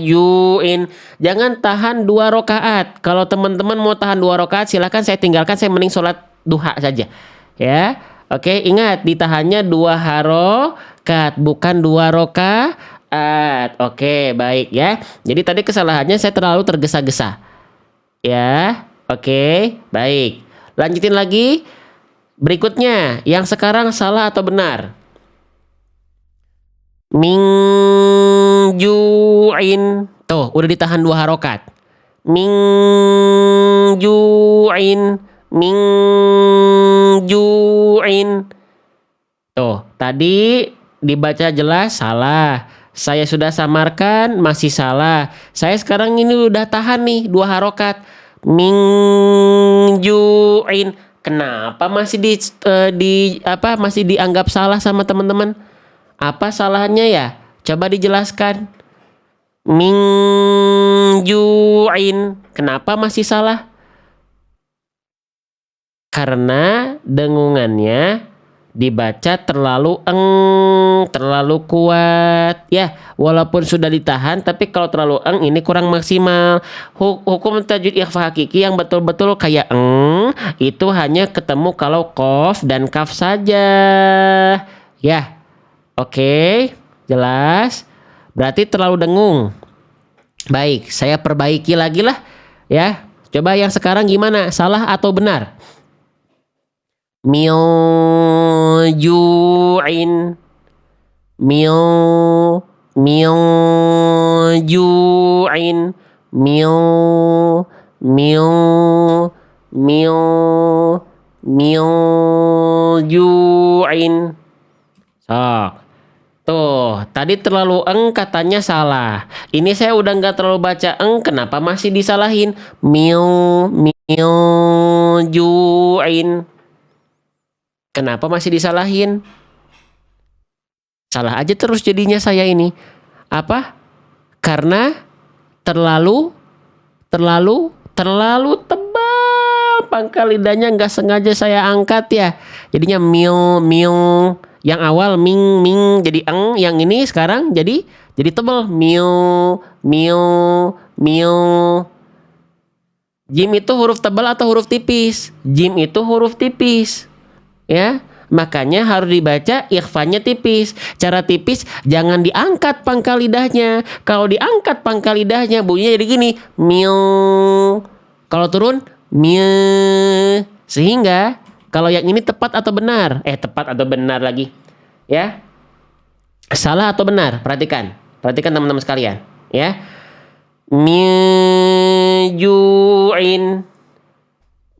Juin. Jangan tahan 2 rokaat. Kalau teman-teman mau tahan 2 rokaat, silahkan saya tinggalkan. Saya mending sholat duha saja. Ya, oke. Ingat ditahannya 2 harokat, bukan 2 rokaat. Oke, baik ya. Jadi tadi kesalahannya saya terlalu tergesa-gesa. Ya, oke, baik. Lanjutin lagi. Berikutnya, yang sekarang salah atau benar? Mingjuin. Tuh, udah ditahan 2 harokat. Mingjuin. Mingjuin. Tuh, tadi dibaca jelas salah. Saya sudah samarkan masih salah. Saya sekarang ini udah tahan nih 2 harokat. Mingjuin. Kenapa masih masih dianggap salah sama teman-teman? Apa salahnya ya? Coba dijelaskan. Mingjuin. Kenapa masih salah? Karena dengungannya dibaca terlalu terlalu kuat. Ya, walaupun sudah ditahan, tapi kalau terlalu ini kurang maksimal. Hukum tajwid ikhfa hakiki yang betul-betul kayak itu hanya ketemu kalau qaf dan kaf saja. Ya, oke, jelas. Berarti terlalu dengung. Baik, saya perbaiki lagi lah. Ya, Coba yang sekarang gimana? Salah atau benar? Min ju'in. Min ju'in. Min min min min ju'in. Sok. Tuh, tadi terlalu eng katanya salah. Ini saya udah nggak terlalu baca eng, kenapa masih disalahin? Mil ju'in. Kenapa masih disalahin? Salah aja terus jadinya saya ini. Apa? Karena terlalu tebal pangkal lidahnya, nggak sengaja saya angkat ya. Jadinya mil yang awal ming jadi eng, yang ini sekarang jadi tebal mil. Jim itu huruf tebal atau huruf tipis? Jim itu huruf tipis. Ya, makanya harus dibaca ikhfanya tipis. Cara tipis jangan diangkat pangkal lidahnya. Kalau diangkat pangkal lidahnya bunyinya jadi gini, mil. Kalau turun mil. Sehingga kalau yang ini tepat atau benar? Tepat atau benar lagi. Ya. Salah atau benar? Perhatikan teman-teman sekalian, ya. Mijuin.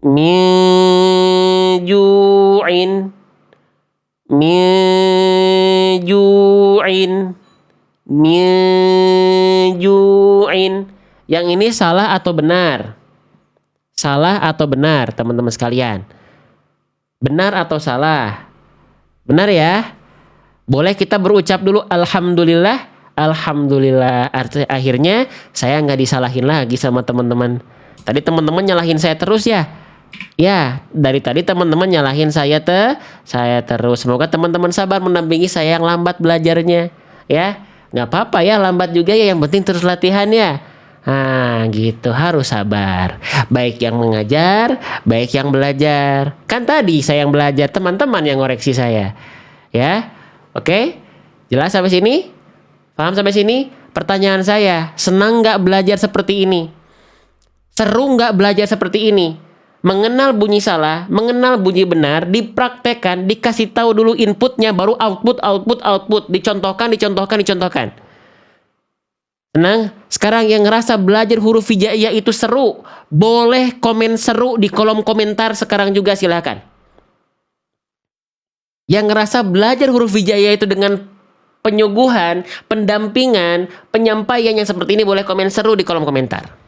Mijuin. Mijuin. Mijuin. Yang ini salah atau benar? Salah atau benar, teman-teman sekalian? Benar atau salah? Benar ya? Boleh kita berucap dulu alhamdulillah. Alhamdulillah. Akhirnya saya nggak disalahin lagi sama teman-teman. Tadi teman-teman nyalahin saya terus ya. Ya, dari tadi teman-teman nyalahin saya terus. Semoga teman-teman sabar mendampingi saya yang lambat belajarnya. Ya, nggak apa-apa ya, lambat juga ya. Yang penting terus latihan ya. Nah, gitu, harus sabar. Baik yang mengajar, baik yang belajar. Kan tadi saya yang belajar, teman-teman yang ngoreksi saya. Ya, oke? Jelas sampai sini? Paham sampai sini? Pertanyaan saya, senang nggak belajar seperti ini? Seru nggak belajar seperti ini? Mengenal bunyi salah, mengenal bunyi benar, dipraktekkan, dikasih tahu dulu inputnya, baru output. Dicontohkan. Senang? Sekarang yang ngerasa belajar huruf hijaiyah itu seru, boleh komen seru di kolom komentar sekarang juga, silakan. Yang ngerasa belajar huruf hijaiyah itu dengan penyuguhan, pendampingan, penyampaian yang seperti ini boleh komen seru di kolom komentar.